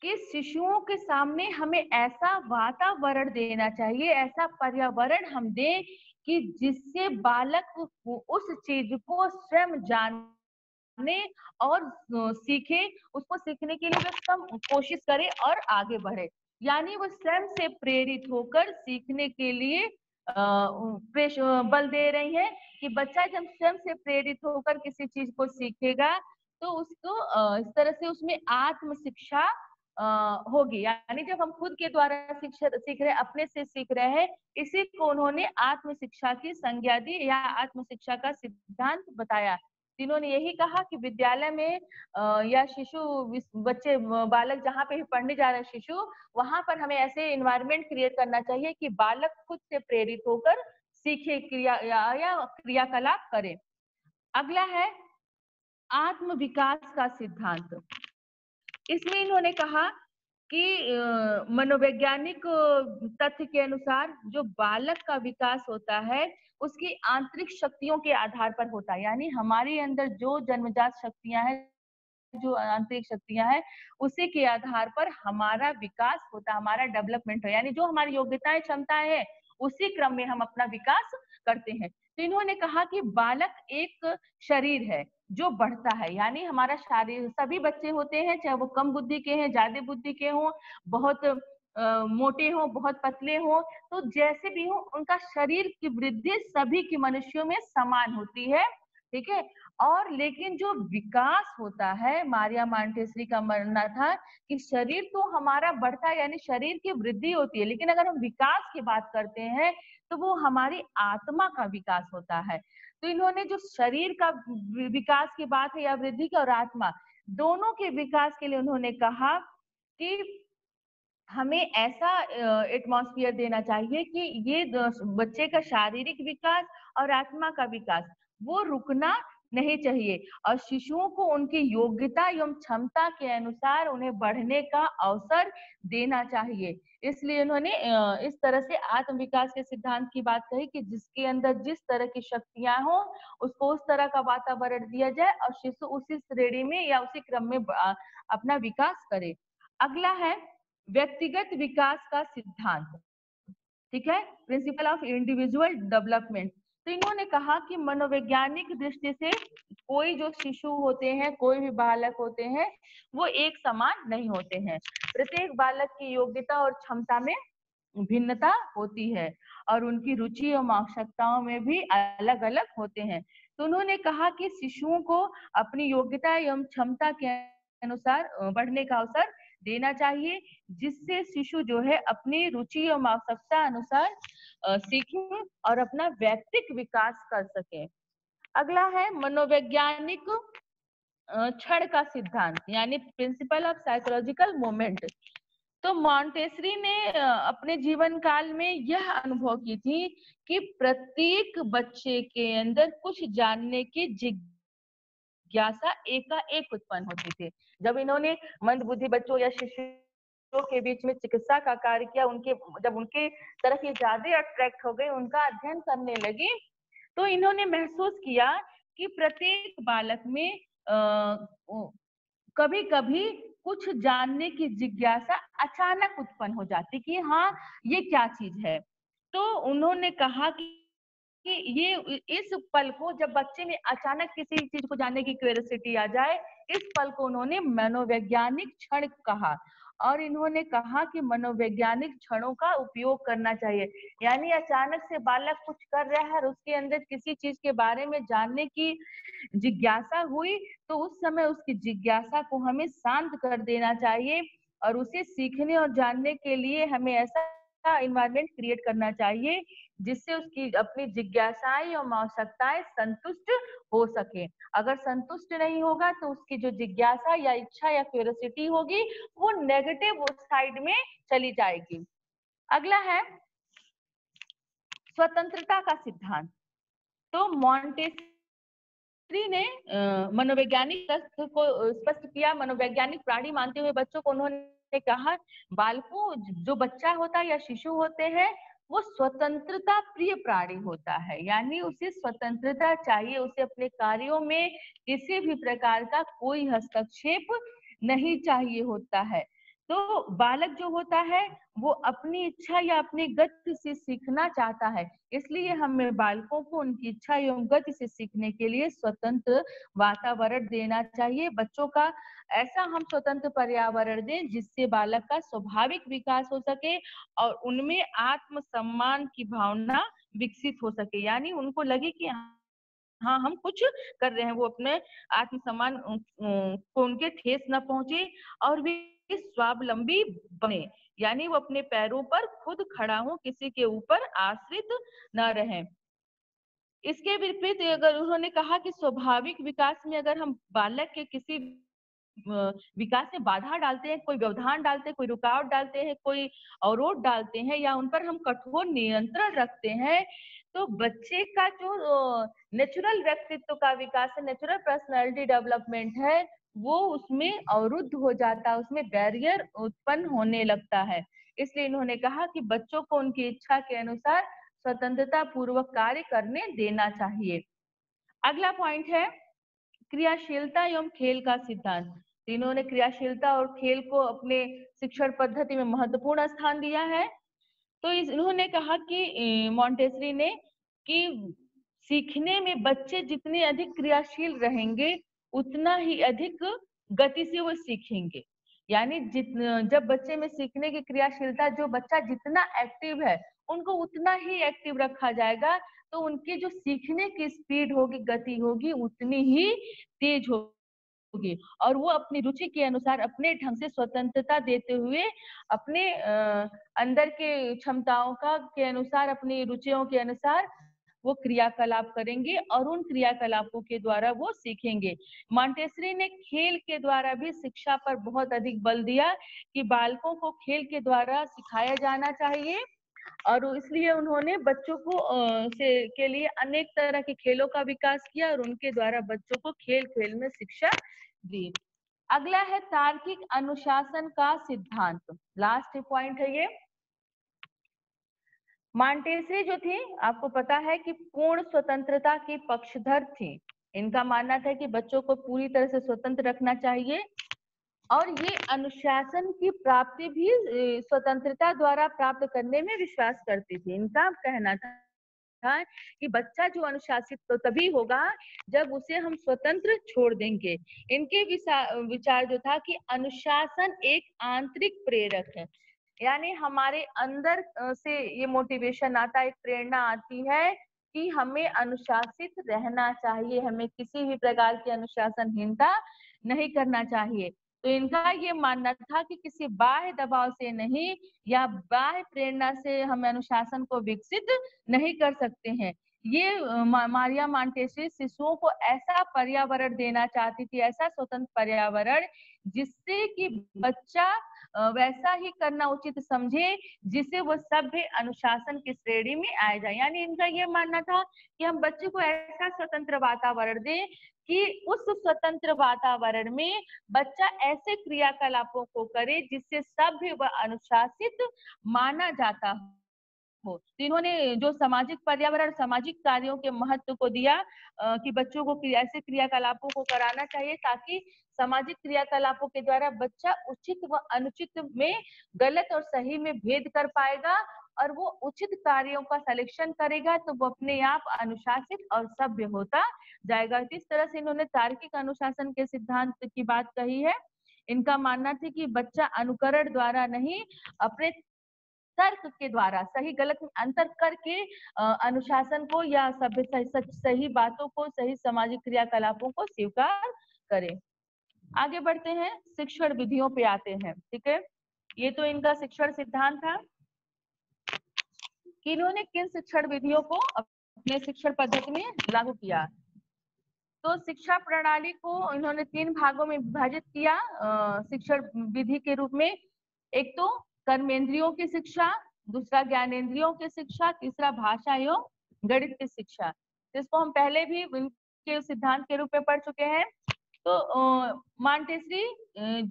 Speaker 1: कि शिशुओं के सामने हमें ऐसा वातावरण देना चाहिए, ऐसा पर्यावरण हम दें कि जिससे बालक उस चीज को स्वयं जाने और सीखे, उसको सीखने के लिए वो कोशिश करे और आगे बढ़े। यानी वो स्वयं से प्रेरित होकर सीखने के लिए बल दे रही है कि बच्चा जब स्वयं से प्रेरित होकर किसी चीज को सीखेगा तो उसको इस तरह से उसमें आत्म शिक्षा होगी। यानी जब हम खुद के द्वारा सीख रहे हैं, अपने से सीख रहे हैं, इसी को उन्होंने आत्म शिक्षा की संज्ञा दी या आत्म शिक्षा का सिद्धांत बताया। इन्होंने यही कहा कि विद्यालय में या बच्चे बालक जहाँ पे भी पढ़ने जा रहे हैं शिशु, वहां पर हमें ऐसे इन्वायरमेंट क्रिएट करना चाहिए कि बालक खुद से प्रेरित होकर सीखे, क्रिया या क्रियाकलाप करे। अगला है आत्म विकास का सिद्धांत। इसमें इन्होंने कहा कि मनोवैज्ञानिक तथ्य के अनुसार जो बालक का विकास होता है उसकी आंतरिक शक्तियों के आधार पर होता है। यानी हमारे अंदर जो जन्मजात शक्तियां हैं, जो आंतरिक शक्तियां हैं, उसी के आधार पर हमारा विकास होता है, हमारा डेवलपमेंट है। यानी जो हमारी योग्यताएं, क्षमताएं हैं, उसी क्रम में हम अपना विकास करते हैं। तो इन्होंने कहा कि बालक एक शरीर है जो बढ़ता है। यानी हमारा शारीर, सभी बच्चे होते हैं, चाहे वो कम बुद्धि के हैं, ज्यादा बुद्धि के हों, बहुत मोटे हो, बहुत पतले हो, तो जैसे भी हो उनका शरीर की वृद्धि सभी के मनुष्यों में समान होती है। ठीक है। और लेकिन जो विकास होता है, मारिया मॉन्टेसरी का मानना था कि शरीर तो हमारा बढ़ता है, यानी शरीर की वृद्धि होती है, लेकिन अगर हम विकास की बात करते हैं तो वो हमारी आत्मा का विकास होता है। तो इन्होंने जो शरीर का विकास की बात है या वृद्धि की, और आत्मा दोनों के विकास के लिए उन्होंने कहा कि हमें ऐसा एटमॉस्फेयर देना चाहिए कि ये बच्चे का शारीरिक विकास और आत्मा का विकास वो रुकना नहीं चाहिए और शिशुओं को उनकी योग्यता एवं क्षमता के अनुसार उन्हें बढ़ने का अवसर देना चाहिए। इसलिए उन्होंने इस तरह से आत्म विकास के सिद्धांत की बात कही कि जिसके अंदर जिस तरह की शक्तियां हो उसको उस तरह का वातावरण दिया जाए और शिशु उसी श्रेणी में या उसी क्रम में अपना विकास करे। अगला है व्यक्तिगत विकास का सिद्धांत, ठीक है, प्रिंसिपल ऑफ इंडिविजुअल डेवलपमेंट। तो इन्होंने कहा कि मनोवैज्ञानिक दृष्टि से कोई जो शिशु होते हैं, कोई भी बालक होते हैं, वो एक समान नहीं होते हैं। प्रत्येक बालक की योग्यता और क्षमता में भिन्नता होती है और उनकी रुचि और आवश्यकताओं में भी अलग अलग होते हैं। तो उन्होंने कहा कि शिशुओं को अपनी योग्यता एवं क्षमता के अनुसार बढ़ने का अवसर देना चाहिए, जिससे शिशु जो है अपनी रुचि और आवश्यकता अनुसार सीखे और अपना व्यक्तिगत विकास कर सके। अगला है मनोवैज्ञानिक क्षण का सिद्धांत, यानी प्रिंसिपल ऑफ साइकोलॉजिकल मोमेंट। तो मॉन्टेसरी ने अपने जीवन काल में यह अनुभव की थी कि प्रत्येक बच्चे के अंदर कुछ जानने की जिज्ञासा एकाएक उत्पन्न होती थी। जब इन्होंने मंदबुद्धि बच्चों या शिशुओं के बीच में चिकित्सा का कार्य किया, जब उनके तरफ ये ज्यादा अट्रैक्ट हो गए, उनका अध्ययन करने लगे, तो इन्होंने महसूस किया कि प्रत्येक बालक में कभी कभी कुछ जानने की जिज्ञासा अचानक उत्पन्न हो जाती कि हाँ ये क्या चीज है। तो उन्होंने कहा कि ये इस पल को, जब बच्चे में अचानक किसी चीज को जानने की क्यूरियोसिटी आ जाए, इस पल को उन्होंने मनोवैज्ञानिक क्षण कहा और इन्होंने कहा कि मनोवैज्ञानिक क्षणों का उपयोग करना चाहिए। यानी अचानक से बालक कुछ कर रहा है और उसके अंदर किसी चीज के बारे में जानने की जिज्ञासा हुई, तो उस समय उसकी जिज्ञासा को हमें शांत कर देना चाहिए और उसे सीखने और जानने के लिए हमें ऐसा इन्वायरमेंट क्रिएट करना चाहिए जिससे उसकी अपनी जिज्ञासाएं और आवश्यकताएं संतुष्ट हो सके। अगर संतुष्ट नहीं होगा तो उसकी जो जिज्ञासा या इच्छा या क्यूरियोसिटी होगी वो नेगेटिव साइड में चली जाएगी। अगला है स्वतंत्रता का सिद्धांत। तो मॉन्टेसरी ने मनोवैज्ञानिक तथ्य को स्पष्ट किया। मनोवैज्ञानिक प्राणी मानते हुए बच्चों को उन्होंने कहा, बालकों, जो बच्चा होता है या शिशु होते हैं वो स्वतंत्रता प्रिय प्राणी होता है, यानी उसे स्वतंत्रता चाहिए, उसे अपने कार्यों में किसी भी प्रकार का कोई हस्तक्षेप नहीं चाहिए होता है। तो बालक जो होता है वो अपनी इच्छा या अपनी गति से सीखना चाहता है, इसलिए हमें बालकों को उनकी इच्छा एवं गति से सीखने के लिए स्वतंत्र वातावरण देना चाहिए। बच्चों का ऐसा हम स्वतंत्र पर्यावरण दें जिससे बालक का स्वाभाविक विकास हो सके और उनमें आत्मसम्मान की भावना विकसित हो सके, यानी उनको लगे कि हाँ हम कुछ कर रहे हैं, वो अपने आत्मसम्मान को उनके ठेस न पहुंचे और वे स्वावलंबी बने, यानी वो अपने पैरों पर खुद खड़ा हो, किसी के ऊपर आश्रित न रहें। इसके विपरीत अगर उन्होंने कहा कि स्वाभाविक विकास में अगर हम बालक के किसी विकास में बाधा डालते हैं, कोई व्यवधान डालते हैं, कोई रुकावट डालते हैं, कोई अवरोध डालते हैं या उन पर हम कठोर नियंत्रण रखते हैं, तो बच्चे का जो नेचुरल व्यक्तित्व का विकास है, नेचुरल पर्सनालिटी डेवलपमेंट है, वो उसमें अवरुद्ध हो जाता है, उसमें बैरियर उत्पन्न होने लगता है। इसलिए इन्होंने कहा कि बच्चों को उनकी इच्छा के अनुसार स्वतंत्रता पूर्वक कार्य करने देना चाहिए। अगला पॉइंट है क्रियाशीलता एवं खेल का सिद्धांत। इन्होंने क्रियाशीलता और खेल को अपने शिक्षण पद्धति में महत्वपूर्ण स्थान दिया है। तो इन्होंने कहा कि मॉन्टेसरी ने कि सीखने में बच्चे जितने अधिक क्रियाशील रहेंगे उतना ही अधिक गति से वो सीखेंगे, यानी जब बच्चे में सीखने की क्रियाशीलता, जो बच्चा जितना एक्टिव है उनको उतना ही एक्टिव रखा जाएगा, तो उनकी जो सीखने की स्पीड होगी, गति होगी, उतनी ही तेज होगी और वो अपनी रुचि के अनुसार अपने ढंग से स्वतंत्रता देते हुए अपने अंदर के क्षमताओं के अनुसार, अपनी रुचियों के अनुसार वो क्रियाकलाप करेंगे और उन क्रियाकलापों के द्वारा वो सीखेंगे। मॉन्टेसरी ने खेल के द्वारा भी शिक्षा पर बहुत अधिक बल दिया कि बालकों को खेल के द्वारा सिखाया जाना चाहिए और इसलिए उन्होंने बच्चों को के लिए अनेक तरह के खेलों का विकास किया और उनके द्वारा बच्चों को खेल खेल में शिक्षा दी। अगला है तार्किक अनुशासन का सिद्धांत। लास्ट पॉइंट है ये। मॉन्टेस्री जो थी, आपको पता है कि पूर्ण स्वतंत्रता की पक्षधर थी। इनका मानना था कि बच्चों को पूरी तरह से स्वतंत्र रखना चाहिए और ये अनुशासन की प्राप्ति भी स्वतंत्रता द्वारा प्राप्त करने में विश्वास करती थी। इनका कहना था कि बच्चा जो अनुशासित तो तभी होगा जब उसे हम स्वतंत्र छोड़ देंगे। इनके विचार जो था कि अनुशासन एक आंतरिक प्रेरक है, यानी हमारे अंदर से ये मोटिवेशन आता है, एक प्रेरणा आती है कि हमें अनुशासित रहना चाहिए, हमें किसी भी प्रकार की अनुशासनहीनता नहीं करना चाहिए। तो इनका ये मानना था कि किसी बाह्य दबाव से नहीं या बाह्य प्रेरणा से हम अनुशासन को विकसित नहीं कर सकते हैं। ये मारिया मॉन्टेस्री शिशुओं को ऐसा पर्यावरण देना चाहती थी, ऐसा स्वतंत्र पर्यावरण जिससे कि बच्चा वैसा ही करना उचित समझे जिसे वो सभ्य अनुशासन की श्रेणी में आ जाए। यानी इनका ये मानना था कि हम बच्चे को ऐसा स्वतंत्र वातावरण दें कि उस स्वतंत्र वातावरण में बच्चा ऐसे क्रियाकलापों को करे जिससे सभ्य व अनुशासित माना जाता हो। तो इन्होंने जो सामाजिक पर्यावरण, सामाजिक कार्यों के महत्व को दिया कि बच्चों को ऐसे क्रियाकलापों को कराना चाहिए ताकि सामाजिक क्रियाकलापों के द्वारा बच्चा उचित व अनुचित में, गलत और सही में भेद कर पाएगा और वो उचित कार्यों का सिलेक्शन करेगा तो वो अपने आप अनुशासित और सभ्य होता जाएगा। इस तरह से इन्होंने तार्किक अनुशासन के सिद्धांत की बात कही है। इनका मानना था कि बच्चा अनुकरण द्वारा नहीं, अपने तर्क के द्वारा सही गलत में अंतर करके अनुशासन को या सही बातों को, सही सामाजिक क्रियाकलापों को स्वीकार करे। आगे बढ़ते हैं, शिक्षण विधियों पे आते हैं। ठीक है, ये तो इनका शिक्षण सिद्धांत था कि इन्होंने किन शिक्षण विधियों को अपने शिक्षण पद्धति में लागू किया। तो शिक्षा प्रणाली को इन्होंने 3 भागों में विभाजित किया शिक्षण विधि के रूप में। एक तो कर्मेंद्रियों की शिक्षा, दूसरा ज्ञानेंद्रियों की शिक्षा, तीसरा भाषा एवं गणित की शिक्षा। जिसको हम पहले भी उनके सिद्धांत के रूप में पढ़ चुके हैं। तो मॉन्टेस्री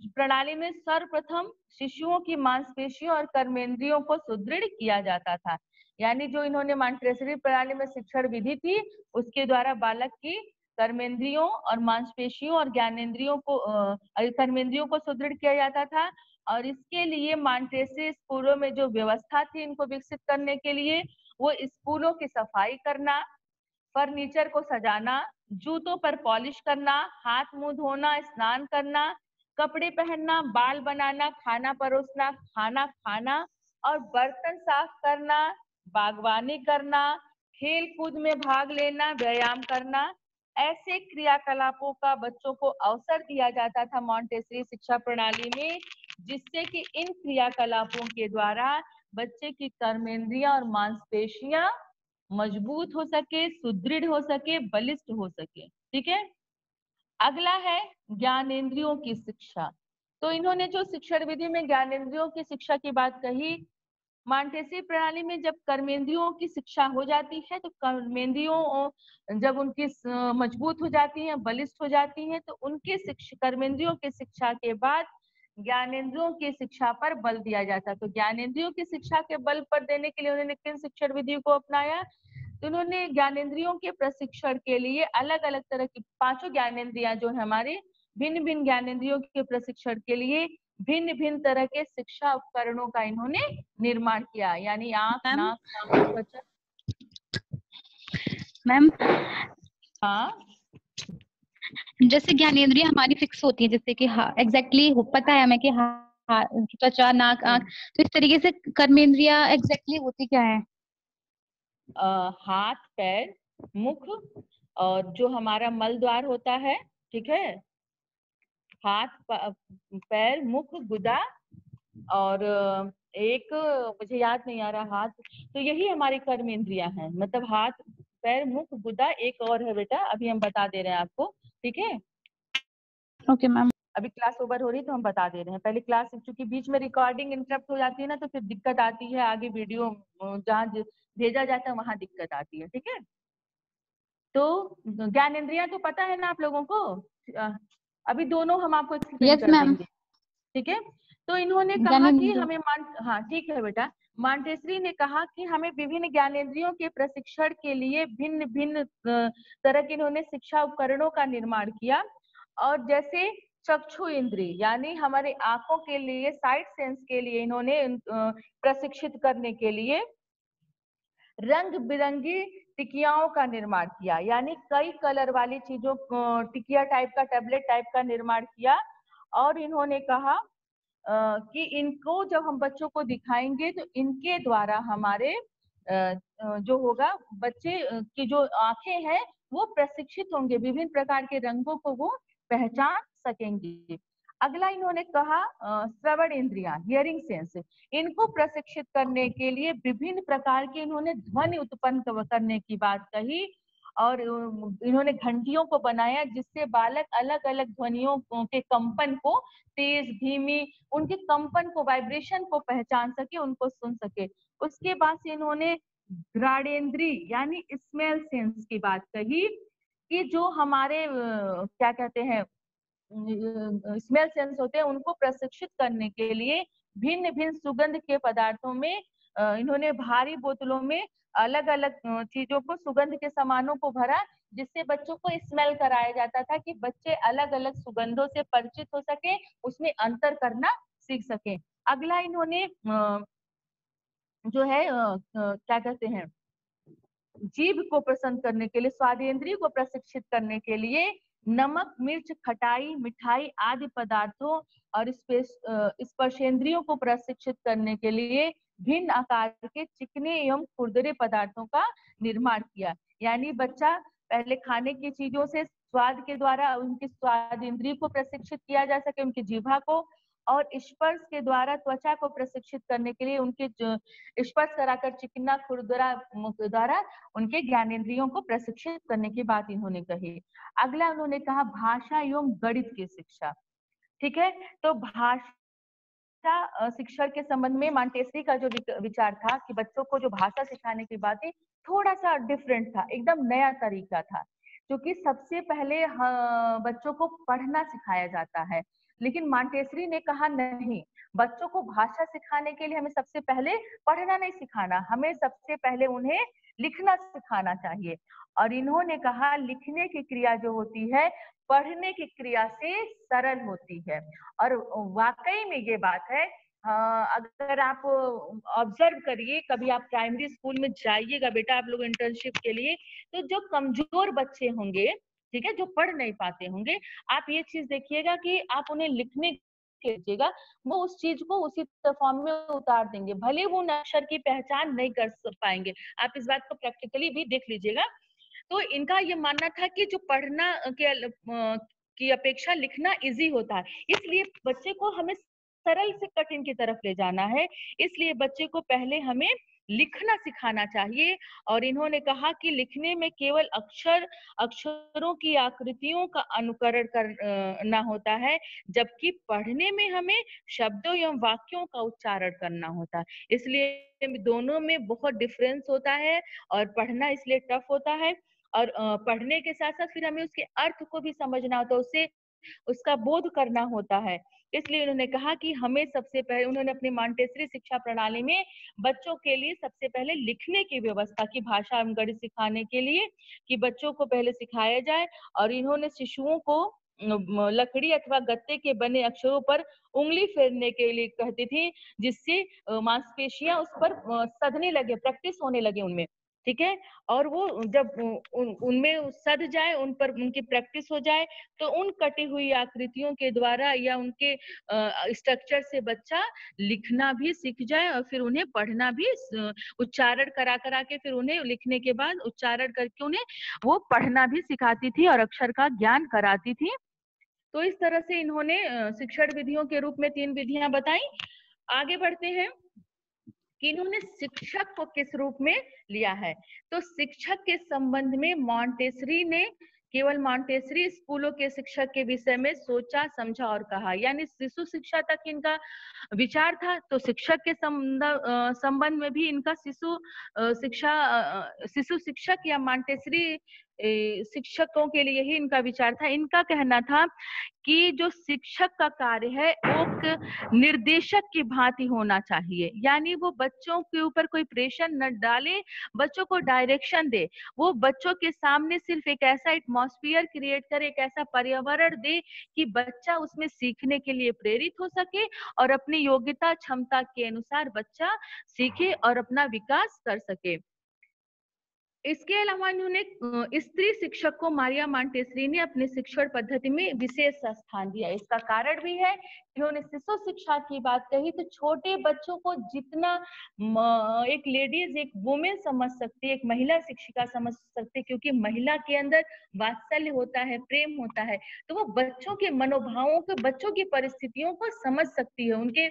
Speaker 1: प्रणाली में सर्वप्रथम शिशुओं की मांसपेशियों और कर्मेंद्रियों को सुदृढ़ किया जाता था। यानी जो इन्होंने मॉन्टेस्री प्रणाली में शिक्षण विधि थी उसके द्वारा बालक की कर्मेंद्रियों और मांसपेशियों और ज्ञानेंद्रियों को कर्मेंद्रियों को सुदृढ़ किया जाता था। और इसके लिए मॉन्टेस्री स्कूलों में जो व्यवस्था थी इनको विकसित करने के लिए, वो स्कूलों की सफाई करना, फर्नीचर को सजाना, जूतों पर पॉलिश करना, हाथ मुंह धोना, स्नान करना, कपड़े पहनना, बाल बनाना, खाना परोसना, खाना खाना और बर्तन साफ करना, बागवानी करना, खेल कूद में भाग लेना, व्यायाम करना, ऐसे क्रियाकलापों का बच्चों को अवसर दिया जाता था मॉन्टेसरी शिक्षा प्रणाली में, जिससे कि इन क्रियाकलापों के द्वारा बच्चे की कर्मेंद्रियां और मांसपेशियां मजबूत हो सके, सुदृढ़ हो सके, बलिष्ठ हो सके। ठीक है, अगला है ज्ञानेंद्रियों की शिक्षा। तो इन्होंने जो शिक्षण विधि में ज्ञानेंद्रियों की शिक्षा की बात कही, मॉन्टेसरी प्रणाली में जब कर्मेंद्रियों की शिक्षा हो जाती है तो कर्मेंद्रियों जब उनकी मजबूत हो जाती हैं, बलिष्ठ हो जाती हैं, तो उनके कर्मेंद्रियों की शिक्षा के बाद ज्ञानेंद्रियों की शिक्षा पर बल दिया जाता है। तो ज्ञानेंद्रियों की शिक्षा के बल पर देने के लिए उन्होंने किन शिक्षण विधि को अपनाया? तो उन्होंने ज्ञानेंद्रियों के प्रशिक्षण के लिए अलग अलग तरह की 5 ज्ञानेंद्रियां जो है हमारे, भिन्न भिन्न ज्ञानेंद्रियों के प्रशिक्षण के लिए भिन्न भिन्न तरह के शिक्षा उपकरणों का इन्होंने निर्माण किया। यानी आंख, नाक, कान, त्वचा।
Speaker 2: मैम,
Speaker 1: हाँ,
Speaker 2: जैसे ज्ञानेंद्रियां हमारी फिक्स होती है, जैसे कि एग्जैक्टली पता है हमें कि त्वचा, नाक, आंख, तो इस तरीके से कर्मेंद्रियां एग्जैक्टली होती क्या है?
Speaker 1: हाथ, पैर, मुख और जो हमारा मल द्वार होता है। ठीक है, हाथ, पैर, मुख, गुदा और एक मुझे याद नहीं आ रहा हाथ। तो यही हमारी कर्मेंद्रियां हैं, मतलब हाथ, पैर, मुख, गुदा, एक और है बेटा, अभी हम बता दे रहे हैं आपको। ठीक है,
Speaker 2: ओके मैम।
Speaker 1: अभी क्लास ओवर हो रही है तो हम बता दे रहे हैं। पहले क्लास, चूंकि बीच में रिकॉर्डिंग इंटरप्ट हो जाती है ना, तो फिर दिक्कत आती है, आगे वीडियो जहाँ भेजा जाता है वहां दिक्कत आती है। ठीक है, तो ज्ञानेंद्रियां तो पता है ना आप लोगों को। अभी दोनों हम आपको एक्सप्लेन
Speaker 2: यस
Speaker 1: कर
Speaker 2: मैम।
Speaker 1: देंगे। ठीक है, तो इन्होंने कहा कि
Speaker 2: ज्ञानेंद्रिय।
Speaker 1: हमें हाँ ठीक है बेटा, मांटेसरी ने कहा कि हमें विभिन्न ज्ञानेंद्रियों के प्रशिक्षण के लिए भिन्न भिन्न तरह के इन्होंने शिक्षा उपकरणों का निर्माण किया। और जैसे चक्षु इंद्रिय यानी हमारे आंखों के लिए, साइट सेंस के लिए इन्होंने प्रशिक्षित करने के लिए रंग बिरंगी टिकियाओं का निर्माण किया, यानी कई कलर वाली चीजों, टिकिया टाइप का, टैबलेट टाइप का निर्माण किया। और इन्होंने कहा कि इनको जब हम बच्चों को दिखाएंगे तो इनके द्वारा हमारे जो होगा, बच्चे की जो आंखें हैं वो प्रशिक्षित होंगे, विभिन्न प्रकार के रंगों को वो पहचान सकेंगे। अगला इन्होंने कहा श्रवण इंद्रियां, हियरिंग सेंस, इनको प्रशिक्षित करने के लिए विभिन्न प्रकार के इन्होंने ध्वनि उत्पन्न करने की बात कही। और इन्होंने घंटियों को बनाया जिससे बालक अलग अलग ध्वनियों के कंपन को, तेज धीमी, उनके कंपन को, वाइब्रेशन को पहचान सके, उनको सुन सके। उसके बाद से इन्होंने घ्राणेन्द्रिय यानी स्मेल सेंस की बात कही कि जो हमारे क्या कहते हैं, स्मेल सेंस होते हैं, उनको प्रशिक्षित करने के लिए भिन्न भिन्न सुगंध के पदार्थों में इन्होंने भारी बोतलों में अलग अलग चीजों को, सुगंध के सामानों को भरा, जिससे बच्चों को स्मेल कराया जाता था कि बच्चे अलग अलग सुगंधों से परिचित हो सके, उसमें अंतर करना सीख सके। अगला इन्होंने जो है क्या कहते हैं, जीभ को प्रसन्न करने के लिए, स्वादेंद्रिय को प्रशिक्षित करने के लिए नमक, मिर्च, खटाई, मिठाई आदि पदार्थों और स्पर्शेंद्रियों को प्रशिक्षित करने के लिए भिन्न आकार के चिकने एवं खुरदरे पदार्थों का निर्माण किया। यानी बच्चा पहले खाने की चीजों से स्वाद के द्वारा उनकी स्वाद इंद्रिय को प्रशिक्षित किया जा सके, उनकी जीभा को, और स्पर्श के द्वारा त्वचा को प्रशिक्षित करने के लिए उनके स्पर्श कराकर चिकना खुरदरा द्वारा उनके ज्ञानेंद्रियों को प्रशिक्षित करने की बात इन्होंने कही। अगला उन्होंने कहा भाषा एवं गणित की शिक्षा। ठीक है, तो भाषा शिक्षण के संबंध में मांटेसरी का जो विचार था कि बच्चों को जो भाषा सिखाने की बात है, थोड़ा सा डिफरेंट था, एकदम नया तरीका था। क्योंकि सबसे पहले बच्चों को पढ़ना सिखाया जाता है, लेकिन मांटेसरी ने कहा नहीं, बच्चों को भाषा सिखाने के लिए हमें सबसे पहले पढ़ना नहीं सिखाना, हमें सबसे पहले उन्हें लिखना सिखाना चाहिए। और इन्होंने कहा लिखने की क्रिया जो होती है पढ़ने की क्रिया से सरल होती है। और वाकई में ये बात है। अगर आप ऑब्जर्व करिए, कभी आप प्राइमरी स्कूल में जाइएगा बेटा आप लोग इंटर्नशिप के लिए, तो जो कमजोर बच्चे होंगे, ठीक है, जो पढ़ नहीं पाते होंगे, आप ये चीज देखिएगा कि आप उन्हें लिखने कीजिएगा, वो उस चीज को उसी फॉर्म में उतार देंगे, भले वो अक्षर की पहचान नहीं कर पाएंगे। आप इस बात को प्रैक्टिकली भी देख लीजिएगा। तो इनका ये मानना था कि जो पढ़ना की अपेक्षा लिखना इजी होता है, इसलिए बच्चे को हमें सरल से कठिन की तरफ ले जाना है, इसलिए बच्चे को पहले हमें लिखना सिखाना चाहिए। और इन्होंने कहा कि लिखने में केवल अक्षरों की आकृतियों का अनुकरण करना होता है, जबकि पढ़ने में हमें शब्दों एवं वाक्यों का उच्चारण करना होता है। इसलिए दोनों में बहुत डिफरेंस होता है, और पढ़ना इसलिए टफ होता है, और पढ़ने के साथ साथ फिर हमें उसके अर्थ को भी समझना होता है, उससे उसका बोध करना होता है। इसलिए उन्होंने कहा कि हमें सबसे पहले, उन्होंने अपनी मांटेसरी शिक्षा प्रणाली में बच्चों के लिए सबसे पहले लिखने की व्यवस्था की, भाषा एवं गणित सिखाने के लिए, कि बच्चों को पहले सिखाया जाए। और इन्होंने शिशुओं को लकड़ी अथवा गत्ते के बने अक्षरों पर उंगली फेरने के लिए कहती थी, जिससे मांसपेशियां उस पर सधने लगे, प्रैक्टिस होने लगे उनमें। ठीक है, और वो जब उनमें सध जाए, उन पर उनकी प्रैक्टिस हो जाए, तो उन कटी हुई आकृतियों के द्वारा या उनके स्ट्रक्चर से बच्चा लिखना भी सीख जाए, और फिर उन्हें पढ़ना भी, उच्चारण करा करा के फिर उन्हें लिखने के बाद उच्चारण करके उन्हें वो पढ़ना भी सिखाती थी और अक्षर का ज्ञान कराती थी। तो इस तरह से इन्होंने शिक्षण विधियों के रूप में 3 विधियां बताई। आगे बढ़ते हैं कि इन्होंने शिक्षक को किस रूप में लिया है। तो शिक्षक के संबंध में मॉन्टेसरी ने केवल मॉन्टेसरी स्कूलों के शिक्षक के विषय में सोचा, समझा और कहा। यानी शिशु शिक्षा तक इनका विचार था, तो शिक्षक के संबंध में भी इनका शिशु शिक्षक या मॉन्टेसरी शिक्षकों के लिए ही इनका विचार था। इनका कहना था कि जो शिक्षक का कार्य है वो एक निर्देशक की भांति होना चाहिए, यानी वो बच्चों के ऊपर कोई प्रेशर न डाले, बच्चों को डायरेक्शन दे, वो बच्चों के सामने सिर्फ एक ऐसा एटमॉस्फेयर क्रिएट करे, एक ऐसा पर्यावरण दे कि बच्चा उसमें सीखने के लिए प्रेरित हो सके और अपनी योग्यता क्षमता के अनुसार बच्चा सीखे और अपना विकास कर सके। इसके अलावा इन्होंने स्त्री शिक्षक को मारिया मॉन्टेसरी ने अपने शिक्षण पद्धति में विशेष स्थान दिया। इसका कारण भी है, इन्होंने शिशु शिक्षा की बात कही तो छोटे बच्चों को जितना एक लेडीज, एक वुमेन समझ सकती है, एक महिला शिक्षिका समझ सकती है, क्योंकि महिला के अंदर वात्सल्य होता है, प्रेम होता है, तो वो बच्चों के मनोभावों को, बच्चों की परिस्थितियों को समझ सकती है, उनके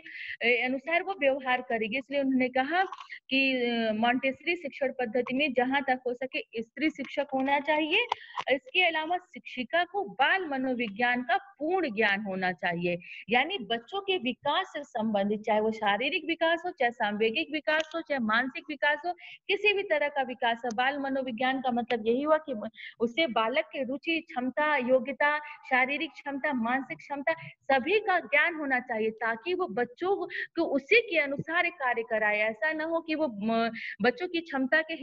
Speaker 1: अनुसार वो व्यवहार करेगी। इसलिए उन्होंने कहा कि मॉन्टेसरी शिक्षण पद्धति में जहां तक हो सके स्त्री शिक्षक होना चाहिए। इसके अलावा शिक्षिका को बाल मनोविज्ञान का पूर्ण ज्ञान होना चाहिए, यानी बच्चों के विकास से संबंधित, चाहे वो शारीरिक विकास हो, चाहे सांवेगिक विकास हो, चाहे मानसिक विकास हो, किसी भी तरह का विकास हो। बाल मनोविज्ञान का मतलब यही हुआ कि उससे बालक के रुचि, क्षमता, योग्यता, शारीरिक क्षमता, मानसिक क्षमता सभी का ज्ञान होना चाहिए, ताकि वो बच्चों को उसी के अनुसार कार्य कराए। ऐसा ना हो कि वो बच्चों की क्षमता के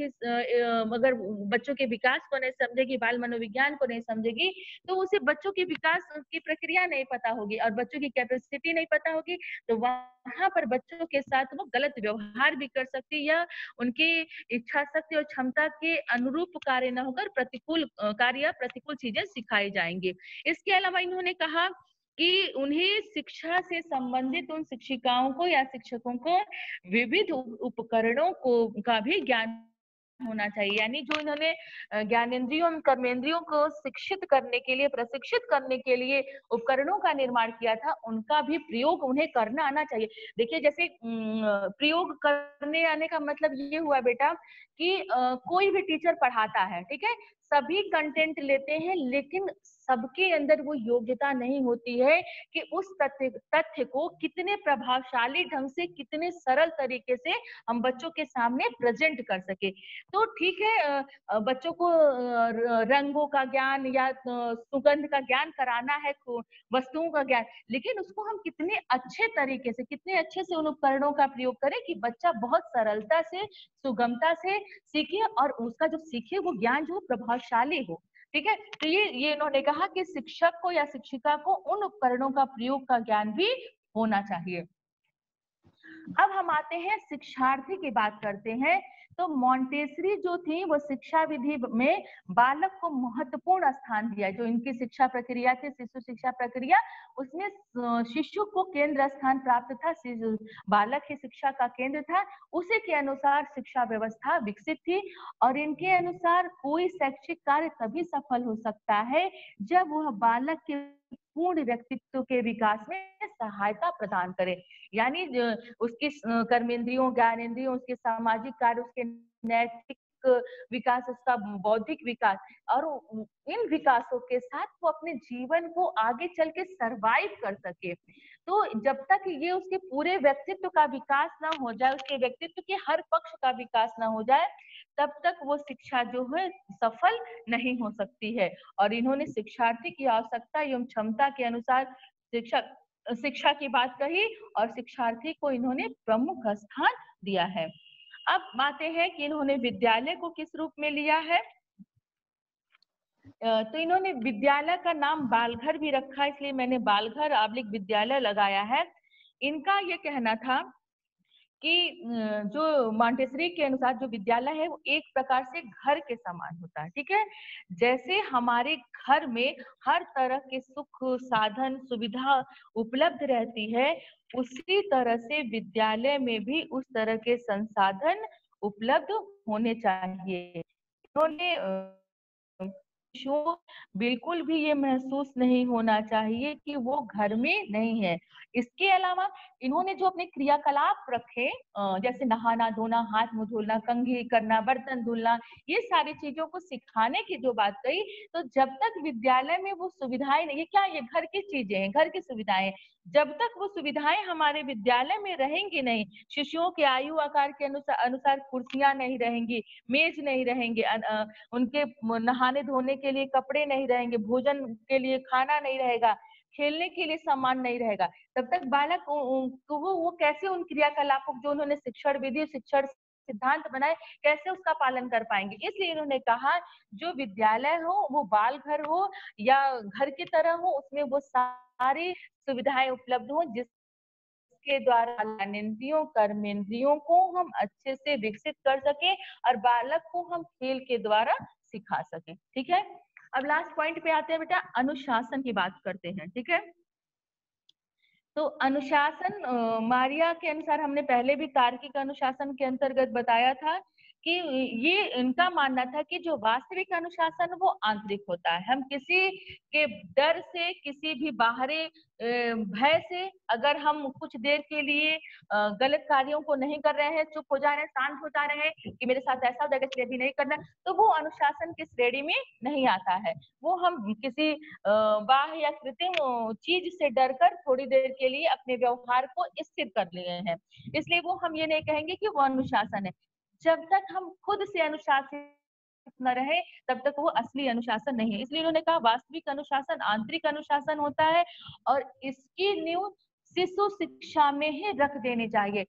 Speaker 1: अगर बच्चों के विकास को नहीं समझेगी, बाल मनोविज्ञान को नहीं समझेगी, तो उसे बच्चों के विकास की प्रक्रिया नहीं पता होगी और बच्चों की कैपेसिटी नहीं पता होगी, तो वहां पर बच्चों के साथ वो गलत व्यवहार भी कर सकती है, या उनकी इच्छा शक्ति और क्षमता के अनुरूप कार्य न होकर प्रतिकूल कार्य या प्रतिकूल चीजें सिखाई जाएंगी। इसके अलावा इन्होंने कहा कि उन्हें शिक्षा से संबंधित उन शिक्षिकाओं को या शिक्षकों को विविध उपकरणों का भी ज्ञान होना चाहिए, यानी जो इन्होंने ज्ञानेंद्रियों कर्मेंद्रियों को शिक्षित करने के लिए, प्रशिक्षित करने के लिए उपकरणों का निर्माण किया था, उनका भी प्रयोग उन्हें करना आना चाहिए। देखिए, जैसे प्रयोग करने आने का मतलब ये हुआ बेटा कि कोई भी टीचर पढ़ाता है, ठीक है, सभी कंटेंट लेते हैं, लेकिन सबके अंदर वो योग्यता नहीं होती है कि उस तथ्य को कितने प्रभावशाली ढंग से, कितने सरल तरीके से हम बच्चों के सामने प्रेजेंट कर सके। तो ठीक है, बच्चों को रंगों का ज्ञान या सुगंध का ज्ञान कराना है, वस्तुओं का ज्ञान, लेकिन उसको हम कितने अच्छे तरीके से, कितने अच्छे से उन उपकरणों का प्रयोग करें कि बच्चा बहुत सरलता से, सुगमता से सीखे और उसका जो सीखे वो ज्ञान जो प्रभावशाली हो। ठीक है, तो ये इन्होंने कहा कि शिक्षक को या शिक्षिका को उन उपकरणों का प्रयोग का ज्ञान भी होना चाहिए। अब हम आते हैं शिक्षार्थी की बात करते हैं। तो मॉन्टेसरी जो थी वो शिक्षा विधि में बालक को महत्वपूर्ण स्थान दिया। जो इनकी शिक्षा प्रक्रिया थी, शिशु शिक्षा प्रक्रिया, उसमें शिशु को केंद्र स्थान प्राप्त था, बालक ही शिक्षा का केंद्र था। उसी के अनुसार शिक्षा व्यवस्था विकसित थी और इनके अनुसार कोई शैक्षिक कार्य तभी सफल हो सकता है जब वह बालक के पूर्ण व्यक्तित्व के विकास में सहायता प्रदान करे। यानी उसकी कर्मेंद्रियों, ज्ञानेंद्रियों, उसके सामाजिक कार्य, उसके नैतिक विकास, उसका बौद्धिक विकास, और इन विकासों के साथ वो अपने जीवन को आगे चल के सरवाइव कर सके। तो जब तक ये उसके पूरे व्यक्तित्व का विकास ना हो जाए, उसके व्यक्तित्व के हर पक्ष का विकास ना हो जाए, तब तक वो शिक्षा जो है सफल नहीं हो सकती है। और इन्होंने शिक्षार्थी की आवश्यकता एवं क्षमता के अनुसार शिक्षा की बात कही और शिक्षार्थी को इन्होंने प्रमुख स्थान दिया है। अब आते हैं कि इन्होंने विद्यालय को किस रूप में लिया है। तो इन्होंने विद्यालय का नाम बालघर भी रखा, इसलिए मैंने बालघर आबलिक विद्यालय लगाया है। इनका ये कहना था कि जो मॉन्टेसरी के अनुसार जो विद्यालय है वो एक प्रकार से घर के समान होता है। ठीक है, जैसे हमारे घर में हर तरह के सुख साधन सुविधा उपलब्ध रहती है, उसी तरह से विद्यालय में भी उस तरह के संसाधन उपलब्ध होने चाहिए। इन्होंने शिशुओं बिल्कुल भी ये महसूस नहीं होना चाहिए कि वो घर में नहीं है। इसके अलावा इन्होंने जो अपने क्रियाकलाप रखे, जैसे नहाना धोना, हाथ मुंह धोना, कंघी करना, बर्तन धुलना, ये सारी चीजों को सिखाने की जो बात कही, तो जब तक विद्यालय में वो सुविधाएं नहीं, ये क्या, ये घर की चीजें हैं, घर की सुविधाएं, जब तक वो सुविधाएं हमारे विद्यालय में रहेंगी नहीं, शिशुओं के आयु आकार के अनुसार अनुसार कुर्सियां नहीं रहेंगी, मेज नहीं रहेंगे, उनके नहाने धोने के लिए कपड़े नहीं रहेंगे, भोजन के लिए खाना नहीं रहेगा, खेलने के लिए सामान नहीं रहेगा, तब तक बालक को वो कैसे उन क्रियाकलापों जो उन्होंने शिक्षण विधि, शिक्षण सिद्धांत बनाए, कैसे उसका पालन कर पाएंगे। इसलिए इन्होंने कहा जो विद्यालय हो वो बाल घर हो या घर की तरह हो, उसमें वो सारी सुविधाएं उपलब्ध हो जिसके द्वारा ज्ञानेंद्रियों कर्मेंद्रियों को हम अच्छे से विकसित कर सके और बालक को हम खेल के द्वारा सिखा सके। ठीक है, अब लास्ट पॉइंट पे आते हैं बेटा, अनुशासन की बात करते हैं। ठीक है, तो अनुशासन मारिया के अनुसार हमने पहले भी तार्किक अनुशासन के अंतर्गत बताया था कि ये इनका मानना था कि जो वास्तविक अनुशासन वो आंतरिक होता है। हम किसी के डर से, किसी भी बाहरी भय से अगर हम कुछ देर के लिए गलत कार्यों को नहीं कर रहे हैं, चुप हो जा रहे हैं, शांत हो जा रहे हैं कि मेरे साथ ऐसा हो जाएगा इसलिए अभी नहीं करना, तो वो अनुशासन की श्रेणी में नहीं आता है। वो हम किसी बाह्य या कृत्रिम चीज से डरकर थोड़ी देर के लिए अपने व्यवहार को स्थिर कर लिए हैं, इसलिए वो हम ये नहीं कहेंगे कि वो अनुशासन है। जब तक हम खुद से अनुशासित न रहे तब तक वो असली अनुशासन नहीं है। इसलिए उन्होंने कहा वास्तविक अनुशासन आंतरिक अनुशासन होता है और इसकी नींव शिशु शिक्षा में ही रख देनी चाहिए।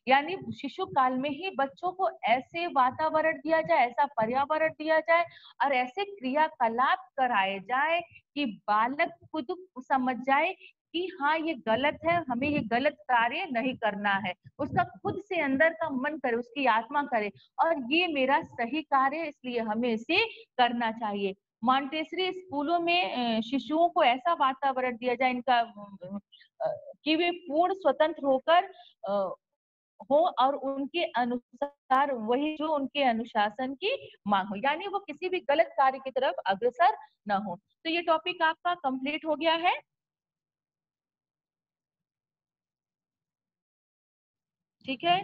Speaker 1: यानी शिशु काल में ही बच्चों को ऐसे वातावरण दिया जाए, ऐसा पर्यावरण दिया जाए और ऐसे क्रियाकलाप कराए जाए कि बालक खुद समझ जाए कि हाँ ये गलत है, हमें ये गलत कार्य नहीं करना है, उसका खुद से अंदर का मन करे, उसकी आत्मा करे और ये मेरा सही कार्य है इसलिए हमें इसे करना चाहिए। मॉन्टेसरी स्कूलों में शिशुओं को ऐसा वातावरण दिया जाए इनका कि वे पूर्ण स्वतंत्र होकर हो और उनके अनुसार वही जो उनके अनुशासन की मांग हो, यानी वो किसी भी गलत कार्य की तरफ अग्रसर न हो। तो ये टॉपिक आपका कंप्लीट हो गया है। ठीक है।